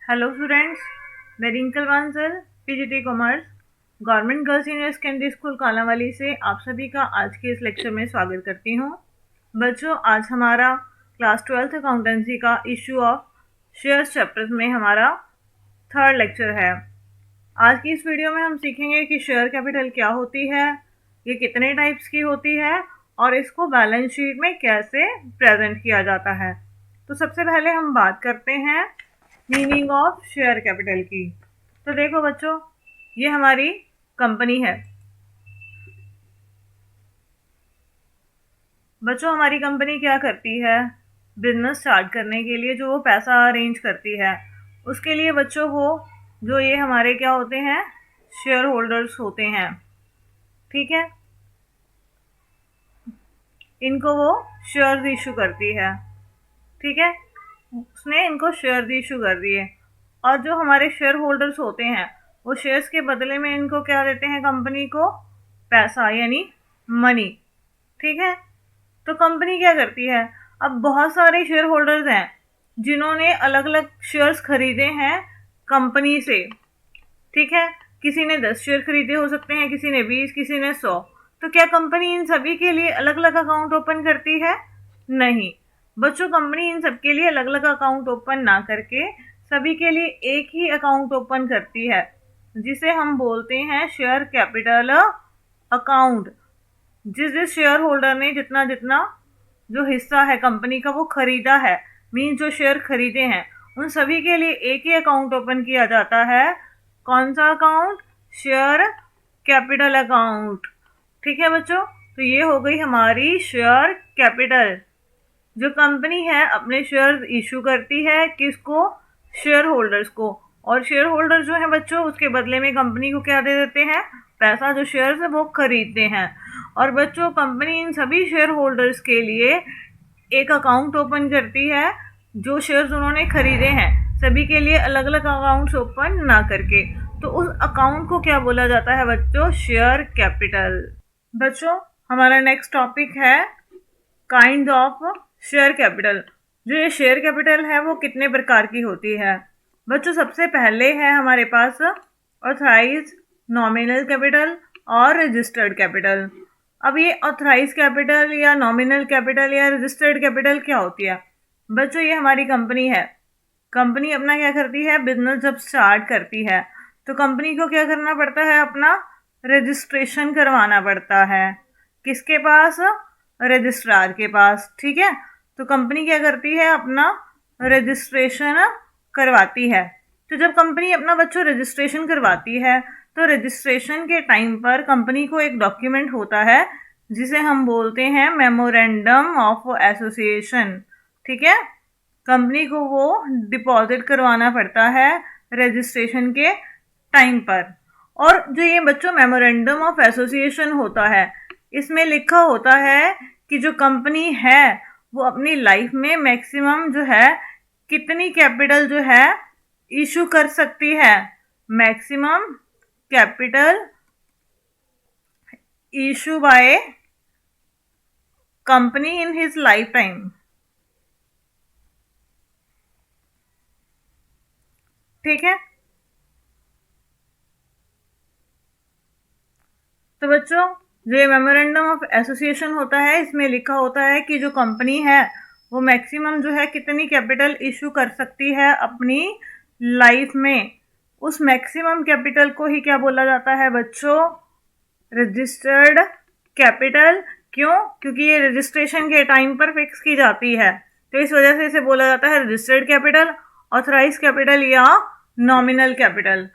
Hello students, मैं Rinkal Bansal PGT commerce government girls senior secondary school Kalanwali से आप सभी का आज के इस लेक्चर में स्वागत करती हूँ। बच्चों, आज हमारा क्लास 12th अकाउंटेंसी का इशू ऑफ शेयर्स चैप्टर में हमारा थर्ड लेक्चर है। आज की इस वीडियो में हम सीखेंगे कि शेयर कैपिटल क्या होती है, ये कितने टाइप्स की होती है और इसको बैलेंस शीट में कैसे प्रेजेंट किया जाता है। तो सबसे पहले हम बात करते हैं मीनिंग ऑफ शेयर कैपिटल की। तो देखो बच्चों, ये हमारी कंपनी है। बच्चों, हमारी कंपनी क्या करती है? बिजनेस स्टार्ट करने के लिए जो वो पैसा अरेंज करती है, उसके लिए बच्चों वो जो ये हमारे क्या होते हैं, शेयर होल्डर्स होते हैं। ठीक है, इनको वो शेयर्स इशू करती है। ठीक है, उसने इनको शेयर इशू कर दिए और जो हमारे शेयर होल्डर्स होते हैं वो शेयर्स के बदले में इनको क्या देते हैं, कंपनी को पैसा यानी मनी। ठीक है, तो कंपनी क्या करती है, अब बहुत सारे शेयर होल्डर्स हैं जिन्होंने अलग अलग शेयर्स खरीदे हैं कंपनी से। ठीक है, किसी ने 10 शेयर खरीदे हो सकते हैं, किसी ने 20, किसी ने 100। तो क्या कंपनी इन सभी के लिए अलग अलग अकाउंट ओपन करती है? नहीं बच्चों, कंपनी इन सब के लिए अलग अलग अकाउंट ओपन ना करके सभी के लिए एक ही अकाउंट ओपन करती है, जिसे हम बोलते हैं शेयर कैपिटल अकाउंट। जिस शेयर होल्डर ने जितना जितना जो हिस्सा है कंपनी का वो खरीदा है, मीन जो शेयर खरीदे हैं, उन सभी के लिए एक ही अकाउंट ओपन किया जाता है। कौन सा अकाउंट? Share capital account. ठीक है बच्चों, तो ये हो गई हमारी शेयर कैपिटल। जो कंपनी है अपने शेयर इशू करती है किसको? शेयर होल्डर्स को। और शेयर होल्डर जो है बच्चों, उसके बदले में कंपनी को क्या दे देते हैं? पैसा। जो शेयर्स है वो खरीदते हैं। और बच्चों, कंपनी इन सभी शेयर होल्डर्स के लिए एक अकाउंट ओपन करती है। जो शेयर्स उन्होंने खरीदे हैं सभी के लिए अलग अलग अकाउंट्स ओपन ना करके, तो उस अकाउंट को क्या बोला जाता है बच्चों? Share capital. बच्चों, हमारा नेक्स्ट टॉपिक है काइंड ऑफ शेयर कैपिटल। जो ये शेयर कैपिटल है वो कितने प्रकार की होती है? बच्चों, सबसे पहले है हमारे पास ऑथराइज नॉमिनल कैपिटल और रजिस्टर्ड कैपिटल। अब ये ऑथराइज कैपिटल या नॉमिनल कैपिटल या रजिस्टर्ड कैपिटल क्या होती है? बच्चों, ये हमारी कंपनी है। कंपनी अपना क्या करती है, बिजनेस जब स्टार्ट करती है तो कंपनी को क्या करना पड़ता है, अपना रजिस्ट्रेशन करवाना पड़ता है। किसके पास? रजिस्ट्रार के पास। ठीक है, तो कंपनी क्या करती है, अपना रजिस्ट्रेशन करवाती है। तो जब कंपनी अपना बच्चों रजिस्ट्रेशन करवाती है तो रजिस्ट्रेशन के टाइम पर कंपनी को एक डॉक्यूमेंट होता है जिसे हम बोलते हैं मेमोरेंडम ऑफ एसोसिएशन। ठीक है, कंपनी को वो डिपॉजिट करवाना पड़ता है रजिस्ट्रेशन के टाइम पर। और जो ये बच्चों मेमोरेंडम ऑफ एसोसिएशन होता है, इसमें लिखा होता है कि जो कंपनी है वो अपनी लाइफ में मैक्सिमम जो है कितनी कैपिटल जो है इशू कर सकती है। Maximum capital issue by company in his life time. ठीक है, तो बच्चों जो ये मेमोरेंडम ऑफ एसोसिएशन होता है, इसमें लिखा होता है कि जो कंपनी है वो मैक्सिमम जो है कितनी कैपिटल इशू कर सकती है अपनी लाइफ में। उस मैक्सिमम कैपिटल को ही क्या बोला जाता है बच्चों? Registered capital. क्यों? क्योंकि ये रजिस्ट्रेशन के टाइम पर फिक्स की जाती है, तो इस वजह से इसे बोला जाता है रजिस्टर्ड कैपिटल, ऑथराइज कैपिटल या नॉमिनल कैपिटल।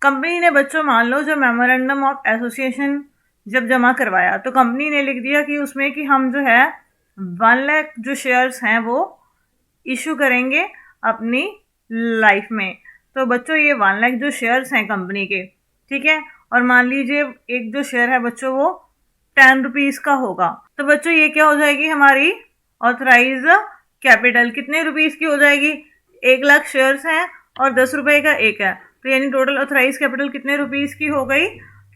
कंपनी ने बच्चों मान लो जो मेमोरेंडम ऑफ एसोसिएशन जब जमा करवाया तो कंपनी ने लिख दिया कि उसमें कि हम जो है 1 लाख जो शेयर्स हैं वो इशू करेंगे अपनी लाइफ में। तो बच्चों ये 1 लाख जो शेयर्स हैं कंपनी के, ठीक है, और मान लीजिए एक जो शेयर है बच्चों वो 10 रुपीज़ का होगा, तो बच्चों ये क्या हो जाएगी हमारी ऑथराइज कैपिटल? कितने रुपीज़ की हो जाएगी? 1 लाख शेयर्स हैं और 10 रुपये का एक है, तो यानी टोटल ऑथराइज कैपिटल कितने रुपीज़ की हो गई?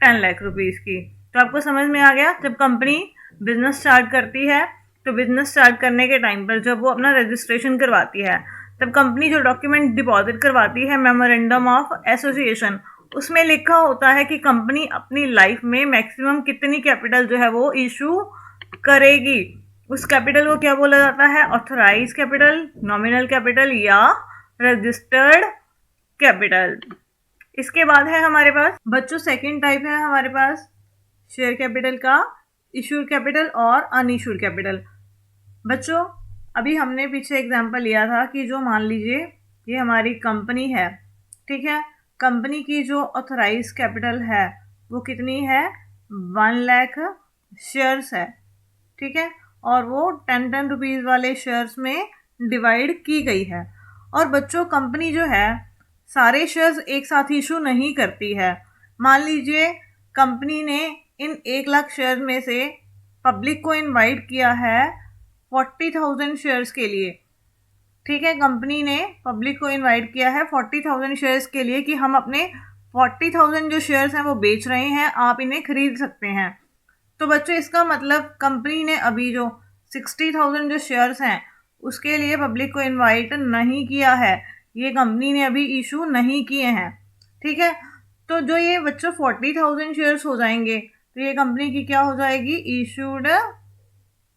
10 लाख रुपीज़ की। तो आपको समझ में आ गया, जब कंपनी बिजनेस स्टार्ट करती है तो बिजनेस स्टार्ट करने के टाइम पर जब वो अपना रजिस्ट्रेशन करवाती है तब कंपनी जो डॉक्यूमेंट डिपॉजिट करवाती है मेमोरेंडम ऑफ एसोसिएशन, उसमें लिखा होता है कि कंपनी अपनी लाइफ में मैक्सिमम कितनी कैपिटल जो है वो इशू करेगी। उस कैपिटल को क्या बोला जाता है? ऑथराइज कैपिटल, नॉमिनल कैपिटल या रजिस्टर्ड कैपिटल। इसके बाद है हमारे पास बच्चों सेकंड टाइप है हमारे पास शेयर कैपिटल का, इशूड कैपिटल और अनइशूड कैपिटल। बच्चों अभी हमने पीछे एग्जांपल लिया था कि जो मान लीजिए ये हमारी कंपनी है, ठीक है, कंपनी की जो ऑथराइज कैपिटल है वो कितनी है? 1 लाख शेयर्स है, ठीक है, और वो 10 रुपीज़ वाले शेयर्स में डिवाइड की गई है। और बच्चों कंपनी जो है सारे शेयर्स एक साथ इशू नहीं करती है। मान लीजिए कंपनी ने इन 1 लाख शेयर में से पब्लिक को इनवाइट किया है 40,000 शेयर्स के लिए, ठीक है, कंपनी ने पब्लिक को इनवाइट किया है 40,000 शेयर्स के लिए कि हम अपने 40,000 जो शेयर्स हैं वो बेच रहे हैं, आप इन्हें खरीद सकते हैं। तो बच्चों इसका मतलब कंपनी ने अभी जो 60,000 जो शेयर्स हैं उसके लिए पब्लिक को इनवाइट नहीं किया है, ये कंपनी ने अभी इशू नहीं किए हैं, ठीक है। तो जो ये बच्चों 40,000 शेयर्स हो जाएंगे तो ये कंपनी की क्या हो जाएगी? इशूड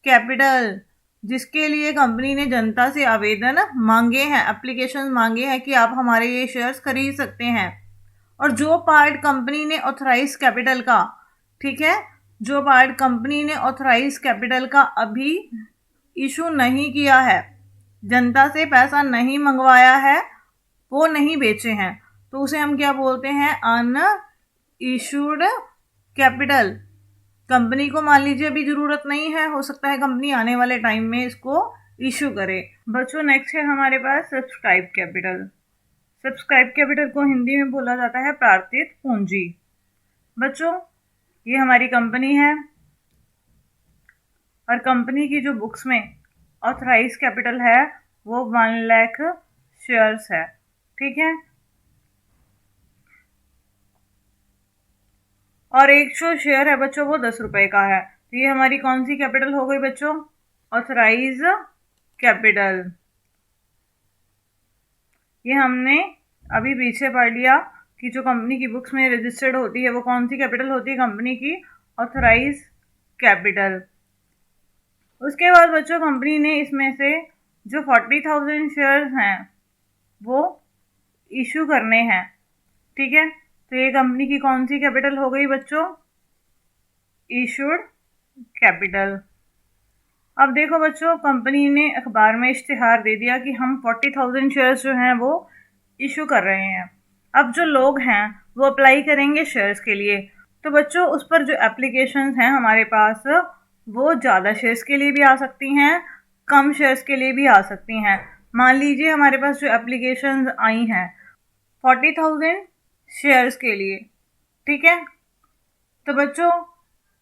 कैपिटल, जिसके लिए कंपनी ने जनता से आवेदन मांगे हैं, एप्लीकेशन मांगे हैं कि आप हमारे ये शेयर्स खरीद सकते हैं। और जो पार्ट कंपनी ने ऑथराइज कैपिटल का, ठीक है, जो पार्ट कंपनी ने ऑथराइज कैपिटल का अभी इशू नहीं किया है, जनता से पैसा नहीं मंगवाया है, वो नहीं बेचे हैं, तो उसे हम क्या बोलते हैं? अन इशूड कैपिटल। कंपनी को मान लीजिए अभी ज़रूरत नहीं है, हो सकता है कंपनी आने वाले टाइम में इसको इशू करे। बच्चों नेक्स्ट है हमारे पास सब्सक्राइब कैपिटल। सब्सक्राइब कैपिटल को हिंदी में बोला जाता है प्रार्थित पूंजी। बच्चों ये हमारी कंपनी है और कंपनी की जो बुक्स में ऑथराइज कैपिटल है वो 1 लाख शेयर्स है, ठीक है, और एक जो शेयर है बच्चों वो 10 रुपए का है। तो ये हमारी कौन सी कैपिटल हो गई बच्चों? Authorise capital. ये हमने अभी पीछे पढ़ लिया कि जो कंपनी की बुक्स में रजिस्टर्ड होती है वो कौन सी कैपिटल होती है? कंपनी की ऑथराइज कैपिटल। उसके बाद बच्चों कंपनी ने इसमें से जो 40,000 शेयर्स हैं वो इशू करने हैं, ठीक है, तो ये कंपनी की कौन सी कैपिटल हो गई बच्चों? Issued capital. अब देखो बच्चों कंपनी ने अखबार में इश्तिहार दे दिया कि हम 40,000 शेयर्स जो हैं वो इशू कर रहे हैं। अब जो लोग हैं वो अप्लाई करेंगे शेयर्स के लिए, तो बच्चों उस पर जो एप्लीकेशंस हैं हमारे पास वो ज़्यादा शेयर्स के लिए भी आ सकती हैं, कम शेयर्स के लिए भी आ सकती हैं। मान लीजिए हमारे पास जो एप्लीकेशंस आई हैं 40,000 शेयर्स के लिए, ठीक है, तो बच्चों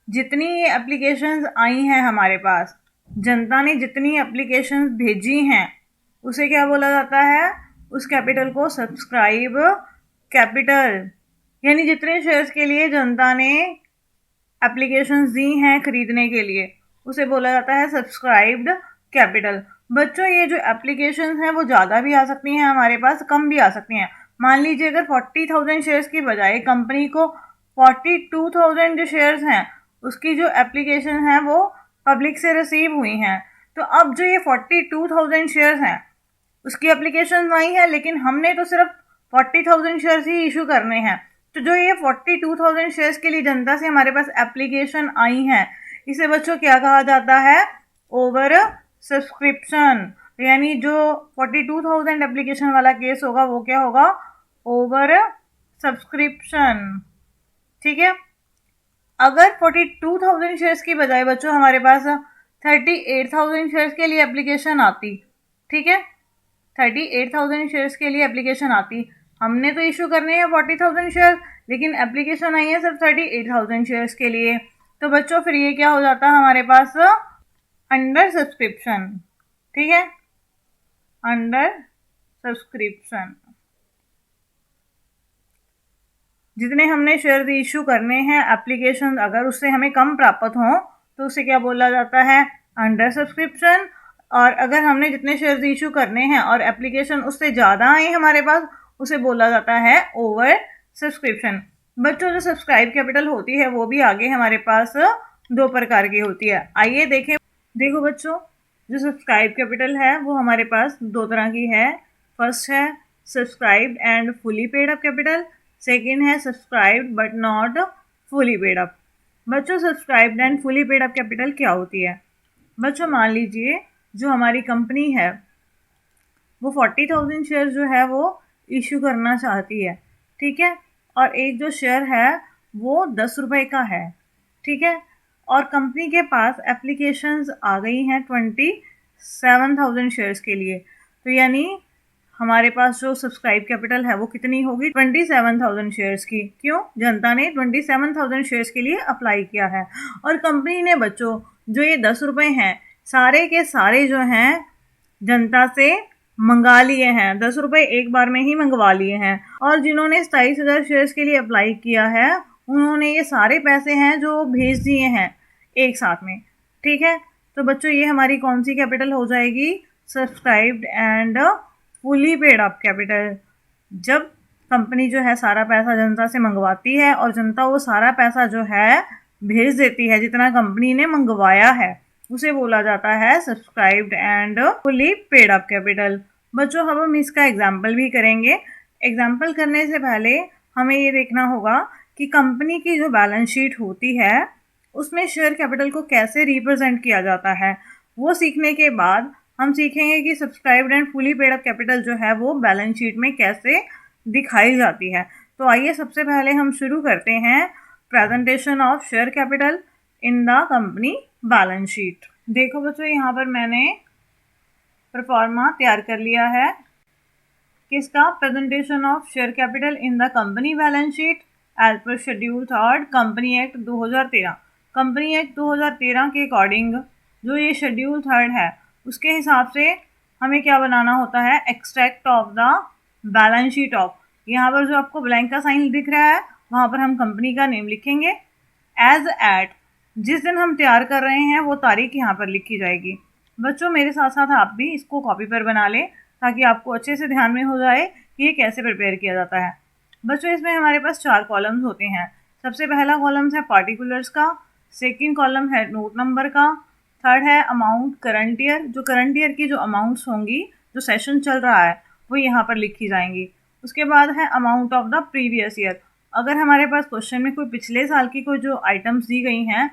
जितनी ये एप्लीकेशंस आई हैं हमारे पास, जनता ने जितनी एप्लीकेशंस भेजी हैं उसे क्या बोला जाता है? उस कैपिटल को सब्सक्राइब कैपिटल। यानी जितने शेयर्स के लिए जनता ने एप्लीकेशंस दी हैं खरीदने के लिए उसे बोला जाता है सब्सक्राइब्ड कैपिटल। बच्चों ये जो एप्लीकेशंस हैं वो ज़्यादा भी आ सकती हैं हमारे पास, कम भी आ सकती हैं। मान लीजिए अगर 40,000 शेयर्स की बजाय कंपनी को 42,000 जो शेयर्स हैं उसकी जो एप्लीकेशन है वो पब्लिक से रिसीव हुई हैं, तो अब जो ये 42,000 शेयर्स हैं उसकी एप्लीकेशन आई है लेकिन हमने तो सिर्फ 40,000 शेयर्स ही इशू करने हैं। तो जो ये 42,000 शेयर्स के लिए जनता से हमारे पास एप्लीकेशन आई हैं इसे बच्चों क्या कहा जाता है? Over subscription. यानी जो 42,000 एप्लीकेशन वाला केस होगा वो क्या होगा? ओवर सब्सक्रिप्शन, ठीक है। अगर 42,000 शेयर्स की बजाय बच्चों हमारे पास 38,000 शेयर्स के लिए एप्लीकेशन आती, ठीक है, 38,000 शेयर्स के लिए एप्लीकेशन आती, हमने तो इशू करने हैं 40,000 शेयर लेकिन एप्लीकेशन आई है सिर्फ 38,000 शेयर्स के लिए, तो बच्चों फिर ये क्या हो जाता है हमारे पास? अंडर सब्सक्रिप्शन, ठीक है, अंडर सब्सक्रिप्शन। जितने हमने शेयर इशू करने हैं एप्लीकेशन अगर उससे हमें कम प्राप्त हों तो उसे क्या बोला जाता है? Under subscription. और अगर हमने जितने शेयर्स इशू करने हैं और एप्लीकेशन उससे ज़्यादा आए हमारे पास, उसे बोला जाता है ओवर सब्सक्रिप्शन। बच्चों, जो सब्सक्राइब कैपिटल होती है वो भी आगे हमारे पास दो प्रकार की होती है। आइए देखें। देखो बच्चों, जो सब्सक्राइब कैपिटल है वो हमारे पास दो तरह की है। फर्स्ट है subscribed and fully paid up capital, second है subscribed but not fully paid up. बच्चों, subscribed and fully paid up capital क्या होती है? बच्चों, मान लीजिए जो हमारी कंपनी है वो 40,000 शेयर जो है वो इशू करना चाहती है, ठीक है, और एक जो शेयर है वो 10 रुपये का है, ठीक है, और कंपनी के पास एप्लीकेशंस आ गई हैं 27,000 शेयर्स के लिए। तो यानी हमारे पास जो सब्सक्राइब कैपिटल है वो कितनी होगी? 27,000 शेयर्स की। क्यों? जनता ने 27,000 शेयर्स के लिए अप्लाई किया है। और कंपनी ने बच्चों जो ये 10 रुपये हैं सारे के सारे जो हैं जनता से मंगा लिए हैं, 10 रुपये एक बार में ही मंगवा लिए हैं। और जिन्होंने 27,000 शेयर्स के लिए अप्लाई किया है उन्होंने ये सारे पैसे हैं जो भेज दिए हैं एक साथ में, ठीक है। तो बच्चों, ये हमारी कौन सी कैपिटल हो जाएगी? Subscribed and fully paid up capital. जब कंपनी जो है सारा पैसा जनता से मंगवाती है और जनता वो सारा पैसा जो है भेज देती है जितना कंपनी ने मंगवाया है, उसे बोला जाता है subscribed and fully paid up capital. बच्चों, अब हम इसका एग्जाम्पल भी करेंगे। एग्जाम्पल करने से पहले हमें ये देखना होगा कि कंपनी की जो बैलेंस शीट होती है उसमें शेयर कैपिटल को कैसे रिप्रेजेंट किया जाता है। वो सीखने के बाद हम सीखेंगे कि subscribed and fully paid up capital जो है वो बैलेंस शीट में कैसे दिखाई जाती है। तो आइए सबसे पहले हम शुरू करते हैं presentation of share capital in the company balance sheet. देखो बच्चों, यहाँ पर मैंने परफॉर्मा तैयार कर लिया है। किसका? Presentation of share capital in the company balance sheet as per schedule 3 company act 2013। Company act 2013 के अकॉर्डिंग जो ये शेड्यूल 3 है उसके हिसाब से हमें क्या बनाना होता है? Extract of the balance sheet of. यहाँ पर जो आपको ब्लैंक का साइन दिख रहा है वहाँ पर हम कंपनी का नेम लिखेंगे। एज एट, जिस दिन हम तैयार कर रहे हैं वो तारीख यहाँ पर लिखी जाएगी। बच्चों, मेरे साथ साथ आप भी इसको कॉपी पर बना लें ताकि आपको अच्छे से ध्यान में हो जाए कि ये कैसे प्रिपेयर किया जाता है। बच्चों, इसमें हमारे पास 4 कॉलम्स होते हैं। सबसे पहला कॉलम है पार्टिकुलर्स का, सेकंड कॉलम है नोट नंबर का, थर्ड है अमाउंट करंट ईयर, जो करंट ईयर की जो अमाउंट्स होंगी जो सेशन चल रहा है वो यहाँ पर लिखी जाएंगी। उसके बाद है amount of the previous year. अगर हमारे पास क्वेश्चन में कोई पिछले साल की कोई जो आइटम्स दी गई हैं,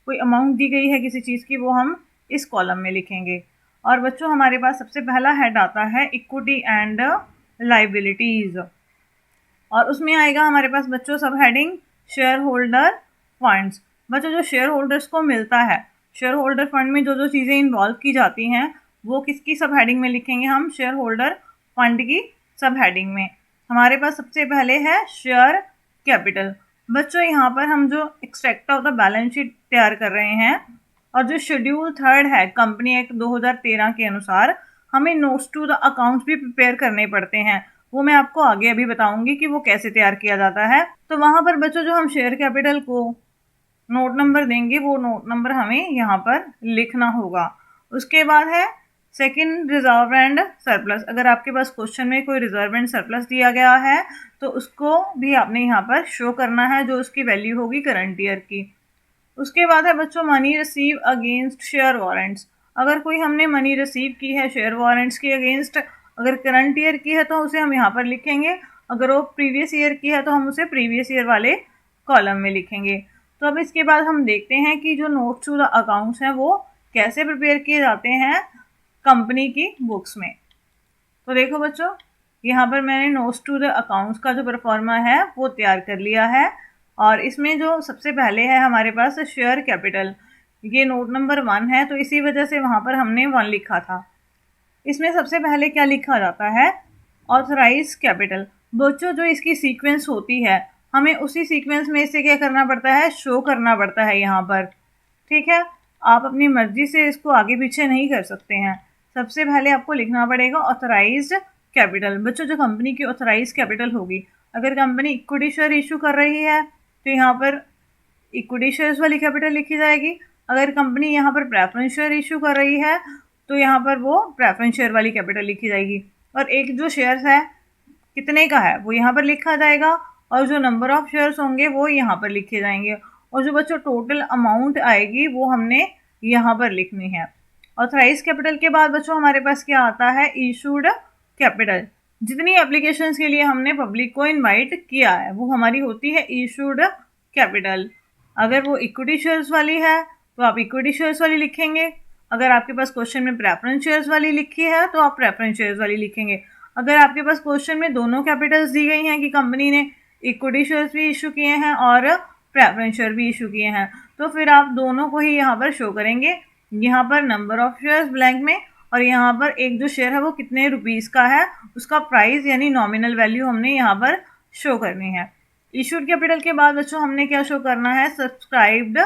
कोई अमाउंट दी गई है किसी चीज़ की, वो हम इस कॉलम में लिखेंगे। और बच्चों, हमारे पास सबसे पहला हेड आता है इक्विटी एंड लाइबिलिटीज़, और उसमें आएगा हमारे पास बच्चों सब हेडिंग शेयर होल्डर फंड्स। बच्चों, जो शेयर होल्डर्स को मिलता है, शेयर होल्डर फंड में जो जो चीज़ें इन्वॉल्व की जाती हैं वो किसकी सब हेडिंग में लिखेंगे? हम शेयर होल्डर फंड की सब हेडिंग में। हमारे पास सबसे पहले है शेयर कैपिटल। बच्चों, यहाँ पर हम जो extract of the balance sheet तैयार कर रहे हैं और जो शेड्यूल 3 है कंपनी एक्ट 2013 के अनुसार हमें नोट्स टू द अकाउंट्स भी प्रिपेयर करने पड़ते हैं। वो मैं आपको आगे अभी बताऊंगी कि वो कैसे तैयार किया जाता है। तो वहाँ पर बच्चों जो हम शेयर कैपिटल को नोट नंबर देंगे वो नोट नंबर हमें यहाँ पर लिखना होगा। उसके बाद है सेकंड रिजर्व एंड सरप्लस। अगर आपके पास क्वेश्चन में कोई रिजर्व एंड सरप्लस दिया गया है तो उसको भी आपने यहाँ पर शो करना है, जो उसकी वैल्यू होगी करंट ईयर की। उसके बाद है बच्चों money receive against share warrants. अगर कोई हमने मनी रिसीव की है शेयर वारंट्स के अगेंस्ट, अगर करंट ईयर की है तो उसे हम यहाँ पर लिखेंगे, अगर वो प्रीवियस ईयर की है तो हम उसे प्रीवियस ईयर वाले कॉलम में लिखेंगे। तो अब इसके बाद हम देखते हैं कि जो नोट्स टू द अकाउंट्स हैं वो कैसे प्रिपेयर किए जाते हैं कंपनी की बुक्स में। तो देखो बच्चों, यहाँ पर मैंने नोट्स टू द अकाउंट्स का जो परफॉर्मा है वो तैयार कर लिया है, और इसमें जो सबसे पहले है हमारे पास शेयर कैपिटल। ये नोट नंबर 1 है तो इसी वजह से वहाँ पर हमने 1 लिखा था। इसमें सबसे पहले क्या लिखा जाता है? Authorise capital. बच्चों, जो इसकी सीक्वेंस होती है हमें उसी सीक्वेंस में इसे क्या करना पड़ता है? शो करना पड़ता है यहाँ पर, ठीक है। आप अपनी मर्जी से इसको आगे पीछे नहीं कर सकते हैं। सबसे पहले आपको लिखना पड़ेगा ऑथराइज्ड कैपिटल। बच्चों, जो कंपनी की ऑथराइज कैपिटल होगी, अगर कंपनी इक्विटी शेयर इशू कर रही है तो यहाँ पर इक्विटी शेयर्स वाली कैपिटल लिखी जाएगी। अगर कंपनी यहाँ पर प्रेफरेंस शेयर इशू कर रही है तो यहाँ पर वो प्रेफरेंस शेयर वाली कैपिटल लिखी जाएगी। और एक जो शेयर्स है कितने का है वो यहाँ पर लिखा जाएगा, और जो नंबर ऑफ शेयर्स होंगे वो यहाँ पर लिखे जाएंगे, और जो बच्चों टोटल अमाउंट आएगी वो हमने यहाँ पर लिखनी है। ऑथराइज कैपिटल के बाद बच्चों हमारे पास क्या आता है, इशूड कैपिटल। जितनी एप्लीकेशंस के लिए हमने पब्लिक को इनवाइट किया है वो हमारी होती है इशूड कैपिटल। अगर वो इक्विटी शेयर्स वाली है तो आप इक्विटी शेयर्स वाली लिखेंगे, अगर आपके पास क्वेश्चन में प्रेफरेंस शेयर्स वाली लिखी है तो आप प्रेफरेंस शेयर्स वाली लिखेंगे। अगर आपके पास क्वेश्चन में दोनों कैपिटल्स दी गई हैं कि कंपनी ने इक्विटी शेयर्स भी इशू किए हैं और प्रेफरेंस शेयर भी इशू किए हैं, तो फिर आप दोनों को ही यहाँ पर शो करेंगे। यहाँ पर नंबर ऑफ शेयर्स ब्लैंक में, और यहाँ पर एक जो शेयर है वो कितने रुपीस का है उसका प्राइस यानी नॉमिनल वैल्यू हमने यहाँ पर शो करनी है। इशूड कैपिटल के बाद बच्चों हमने क्या शो करना है, सब्सक्राइब्ड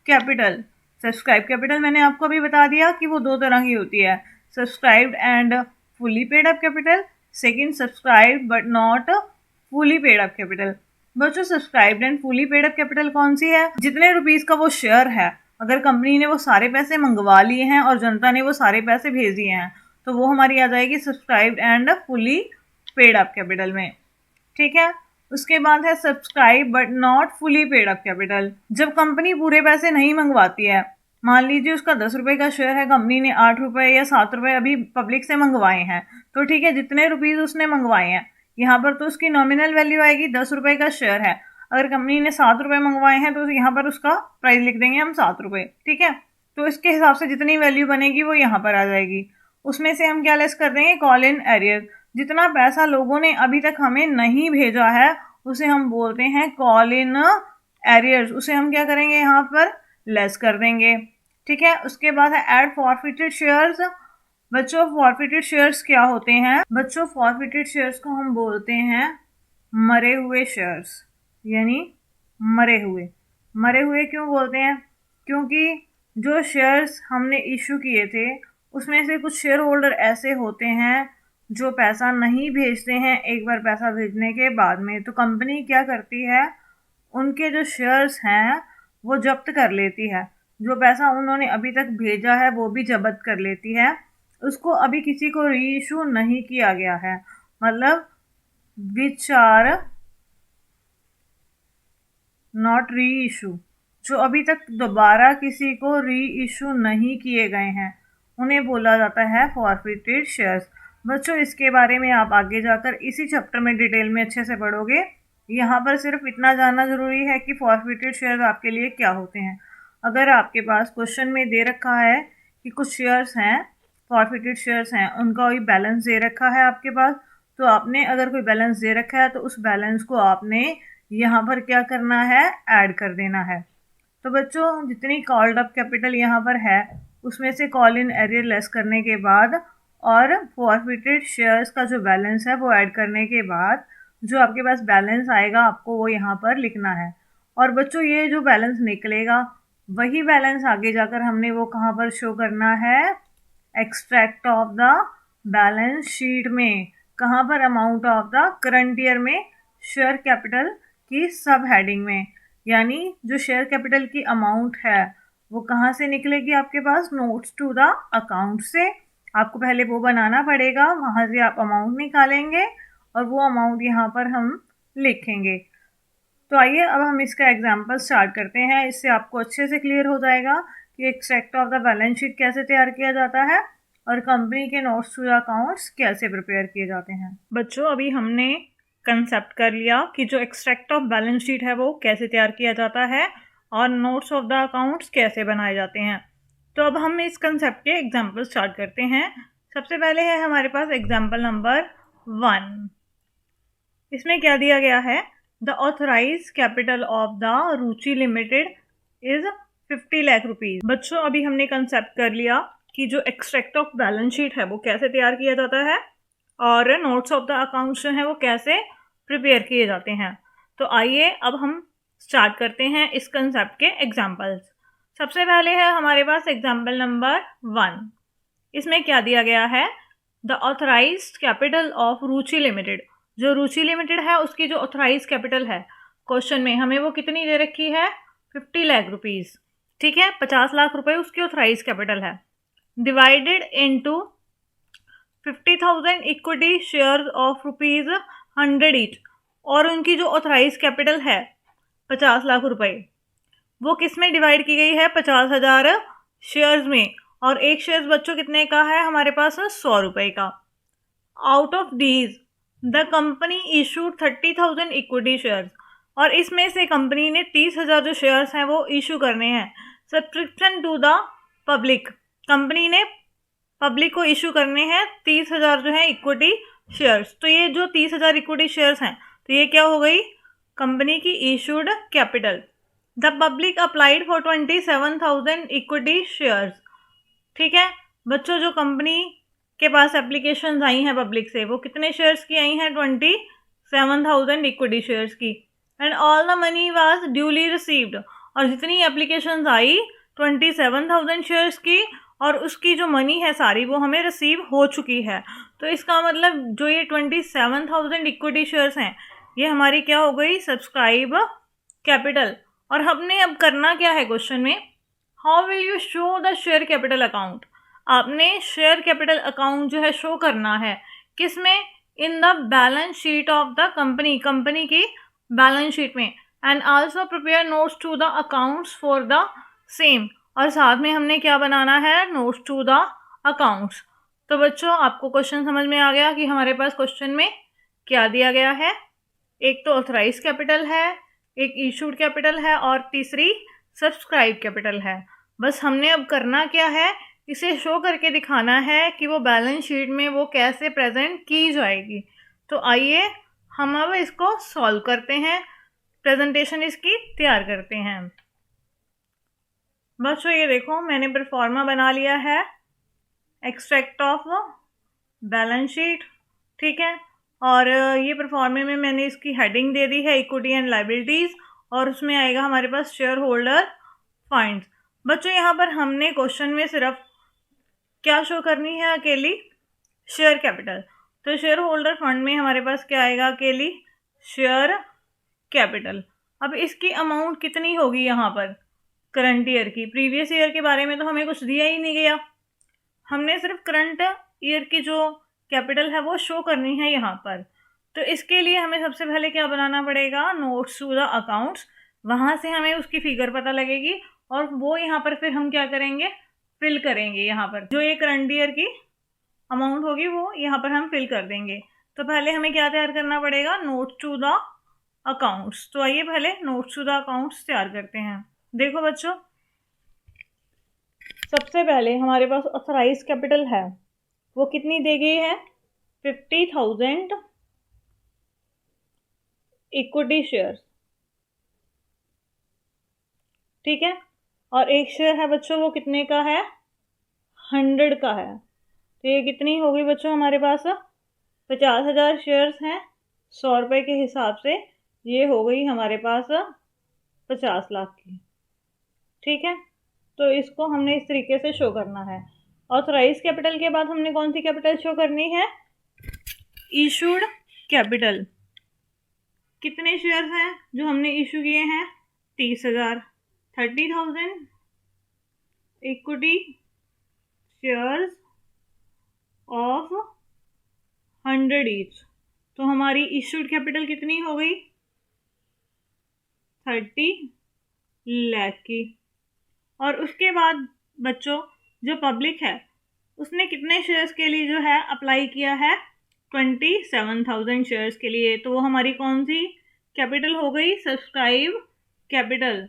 कैपिटल। सब्सक्राइब कैपिटल मैंने आपको अभी बता दिया कि वो दो तरह की होती है, subscribed and fully paid up capital, second subscribed but not fully paid up capital. बच्चों subscribed and fully paid up capital कौन सी है, जितने रुपीस का वो शेयर है, अगर कंपनी ने वो सारे पैसे मंगवा लिए हैं और जनता ने वो सारे पैसे भेज दिए हैं तो वो हमारी आ जाएगी subscribed and fully paid up capital में। ठीक है, उसके बाद है subscribe but not fully paid up capital. जब कंपनी पूरे पैसे नहीं मंगवाती है, मान लीजिए उसका 10 रुपए का शेयर है, कंपनी ने 8 रुपए या 7 रुपए अभी पब्लिक से मंगवाए हैं, तो ठीक है जितने रुपीज उसने मंगवाए हैं यहाँ पर तो उसकी नॉमिनल वैल्यू आएगी 10 रुपए का शेयर है। अगर कंपनी ने 7 रुपए मंगवाए हैं तो यहाँ पर उसका प्राइस लिख देंगे हम 7 रुपए। ठीक है, तो इसके हिसाब से जितनी वैल्यू बनेगी वो यहाँ पर आ जाएगी। उसमें से हम क्या लेस कर देंगे, कॉल इन एरियर। जितना पैसा लोगों ने अभी तक हमें नहीं भेजा है उसे हम बोलते हैं कॉल इन एरियर्स, उसे हम क्या करेंगे यहाँ पर लेस कर देंगे। ठीक है, उसके बाद है ऐड फॉरफिटेड शेयर्स। बच्चों फॉरफिटेड शेयर्स क्या होते हैं, बच्चों फॉरफिटेड शेयर्स को हम बोलते हैं मरे हुए शेयर्स, यानी मरे हुए क्यों बोलते हैं, क्योंकि जो शेयर्स हमने इशू किए थे उसमें से कुछ शेयर होल्डर ऐसे होते हैं जो पैसा नहीं भेजते हैं एक बार पैसा भेजने के बाद में, तो कंपनी क्या करती है उनके जो शेयर्स हैं वो जब्त कर लेती है, जो पैसा उन्होंने अभी तक भेजा है वो भी जब्त कर लेती है, उसको अभी किसी को री इशू नहीं किया गया है, मतलब विच आर नॉट री इशू, जो अभी तक दोबारा किसी को री इशू नहीं किए गए हैं उन्हें बोला जाता है फॉरफिटेड शेयर्स। बच्चों इसके बारे में आप आगे जाकर इसी चैप्टर में डिटेल में अच्छे से पढ़ोगे, यहाँ पर सिर्फ इतना जानना जरूरी है कि फॉरफिटेड शेयर्स आपके लिए क्या होते हैं। अगर आपके पास क्वेश्चन में दे रखा है कि कुछ शेयर्स हैं फॉरफिटेड शेयर्स हैं, उनका कोई बैलेंस दे रखा है आपके पास, तो आपने अगर कोई बैलेंस दे रखा है तो उस बैलेंस को आपने यहाँ पर क्या करना है, ऐड कर देना है। तो बच्चों जितनी कॉल्ड अप कैपिटल यहाँ पर है उसमें से कॉल इन एरियर लेस करने के बाद और फॉरफिटेड शेयर्स का जो बैलेंस है वो ऐड करने के बाद जो आपके पास बैलेंस आएगा आपको वो यहाँ पर लिखना है। और बच्चों ये जो बैलेंस निकलेगा वही बैलेंस आगे जाकर हमने वो कहाँ पर शो करना है, extract of the balance sheet में, कहाँ पर, amount of the current year में, शेयर कैपिटल की सब हेडिंग में। यानी जो शेयर कैपिटल की अमाउंट है वो कहाँ से निकलेगी आपके पास, नोट्स टू द अकाउंट से। आपको पहले वो बनाना पड़ेगा, वहाँ से आप अमाउंट निकालेंगे और वो अमाउंट यहाँ पर हम लिखेंगे। तो आइए अब हम इसका एग्जाम्पल स्टार्ट करते हैं, इससे आपको अच्छे से क्लियर हो जाएगा कि extract of the balance sheet कैसे तैयार किया जाता है और कंपनी के नोट्स टू द अकाउंट्स कैसे प्रिपेयर किए जाते हैं। बच्चों अभी हमने कंसेप्ट कर लिया कि जो एक्सट्रैक्ट ऑफ बैलेंस शीट है वो कैसे तैयार किया जाता है और नोट्स ऑफ द अकाउंट्स कैसे बनाए जाते हैं। तो अब हम इस कंसेप्ट के एग्जाम्पल स्टार्ट करते हैं। सबसे पहले है हमारे पास एग्जाम्पल नंबर 1। इसमें क्या दिया गया है, the authorise capital of the Ruchi limited is 50 lakh rupees. बच्चों अभी हमने कंसेप्ट कर लिया कि जो एक्सट्रैक्ट ऑफ बैलेंस शीट है वो कैसे तैयार किया जाता है और नोट्स ऑफ द अकाउंट्स जो है वो कैसे प्रिपेयर किए जाते हैं। तो आइए अब हम स्टार्ट करते हैं इस कंसेप्ट के एग्जाम्पल्स। सबसे पहले है हमारे पास एग्जाम्पल नंबर 1। इसमें क्या दिया गया है, the authorised capital of Ruchi limited. जो रुचि लिमिटेड है उसकी जो ऑथराइज कैपिटल है क्वेश्चन में हमें वो कितनी दे रखी है, 50 लाख रुपीज़। ठीक है, 50 लाख रुपए उसकी ऑथराइज कैपिटल है। Divided into 50,000 equity share of ₹100 each, और उनकी जो ऑथराइज कैपिटल है 50 लाख रुपए, वो किस में डिवाइड की गई है? 50,000 शेयर्स में। और एक शेयर बच्चों कितने का है हमारे पास? 100 रुपए का। Out of these the company issued 30,000 equity shares, और इसमें से कंपनी ने 30,000 जो शेयर्स हैं वो इशू करने हैं। Subscription to the public, company ने पब्लिक को इशू करने हैं 30,000 जो है इक्विटी शेयर्स। तो ये जो 30,000 इक्विटी शेयर्स हैं, तो ये क्या हो गई? कंपनी की issued capital. The public applied for 27,000 equity shares. ठीक है बच्चों, जो कंपनी के पास एप्लीकेशन आई हैं पब्लिक से, वो कितने शेयर्स की आई हैं? 27,000 इक्विटी शेयर्स की। And all the money was duly received, और जितनी एप्लीकेशन आई 27,000 शेयर्स की, और उसकी जो मनी है सारी वो हमें रिसीव हो चुकी है। तो इसका मतलब जो ये 27,000 इक्विटी शेयर्स हैं, ये हमारी क्या हो गई? Subscribe capital. और हमने अब करना क्या है क्वेश्चन में? How will you show the share capital account. आपने शेयर कैपिटल अकाउंट जो है शो करना है किसमें? In the balance sheet of the company, company की बैलेंस शीट में। And also prepare notes to the accounts for the same, और साथ में हमने क्या बनाना है? Notes to the accounts. तो बच्चों आपको क्वेश्चन समझ में आ गया कि हमारे पास क्वेश्चन में क्या दिया गया है? एक तो ऑथराइज कैपिटल है, एक इशूड कैपिटल है, और तीसरी सब्सक्राइब कैपिटल है। बस हमने अब करना क्या है? इसे शो करके दिखाना है कि वो बैलेंस शीट में वो कैसे प्रेजेंट की जाएगी। तो आइए हम अब इसको सॉल्व करते हैं, प्रेजेंटेशन इसकी तैयार करते हैं। बच्चों ये देखो मैंने परफॉर्मा बना लिया है, एक्सट्रैक्ट ऑफ बैलेंस शीट। ठीक है, और ये परफॉर्मे में मैंने इसकी हेडिंग दे दी है इक्विटी एंड लाइबिलिटीज़, और उसमें आएगा हमारे पास शेयर होल्डर फंड्स। बच्चों यहाँ पर हमने क्वेश्चन में सिर्फ क्या शो करनी है? अकेली शेयर कैपिटल। तो शेयर होल्डर फंड में हमारे पास क्या आएगा? अकेली शेयर कैपिटल। अब इसकी अमाउंट कितनी होगी यहाँ पर? करंट ईयर की। प्रीवियस ईयर के बारे में तो हमें कुछ दिया ही नहीं गया, हमने सिर्फ करंट ईयर की जो कैपिटल है वो शो करनी है यहाँ पर। तो इसके लिए हमें सबसे पहले क्या बनाना पड़ेगा? Notes to the accounts. वहाँ से हमें उसकी फिगर पता लगेगी, और वो यहाँ पर फिर हम क्या करेंगे? फिल करेंगे। यहाँ पर जो ये करंट ईयर की अमाउंट होगी वो यहाँ पर हम फिल कर देंगे। तो पहले हमें क्या तैयार करना पड़ेगा? Notes to the accounts. तो आइए पहले नोट्स टू द अकाउंट्स तैयार करते हैं। देखो बच्चों, सबसे पहले हमारे पास ऑथराइज कैपिटल है, वो कितनी दी गई है? 50,000 इक्विटी शेयर्स। ठीक है, और एक शेयर है बच्चों वो कितने का है? 100 का है। तो ये कितनी हो गई बच्चों हमारे पास? 50,000 शेयर्स हैं 100 रुपये के हिसाब से, ये हो गई हमारे पास 50 लाख की। ठीक है, तो इसको हमने इस तरीके से शो करना है। ऑथराइज कैपिटल के बाद हमने कौन सी कैपिटल शो करनी है? Issued capital. कितने शेयर्स हैं जो हमने इशू किए हैं? 30,000। 30,000 इक्विटी शेयर्स ऑफ 100 ईच। तो हमारी इशूड कैपिटल कितनी हो गई? 30 लाख की। और उसके बाद बच्चों जो पब्लिक है उसने कितने शेयर्स के लिए जो है अप्लाई किया है? 27,000 शेयर्स के लिए। तो वो हमारी कौन सी कैपिटल हो गई? Subscribe capital.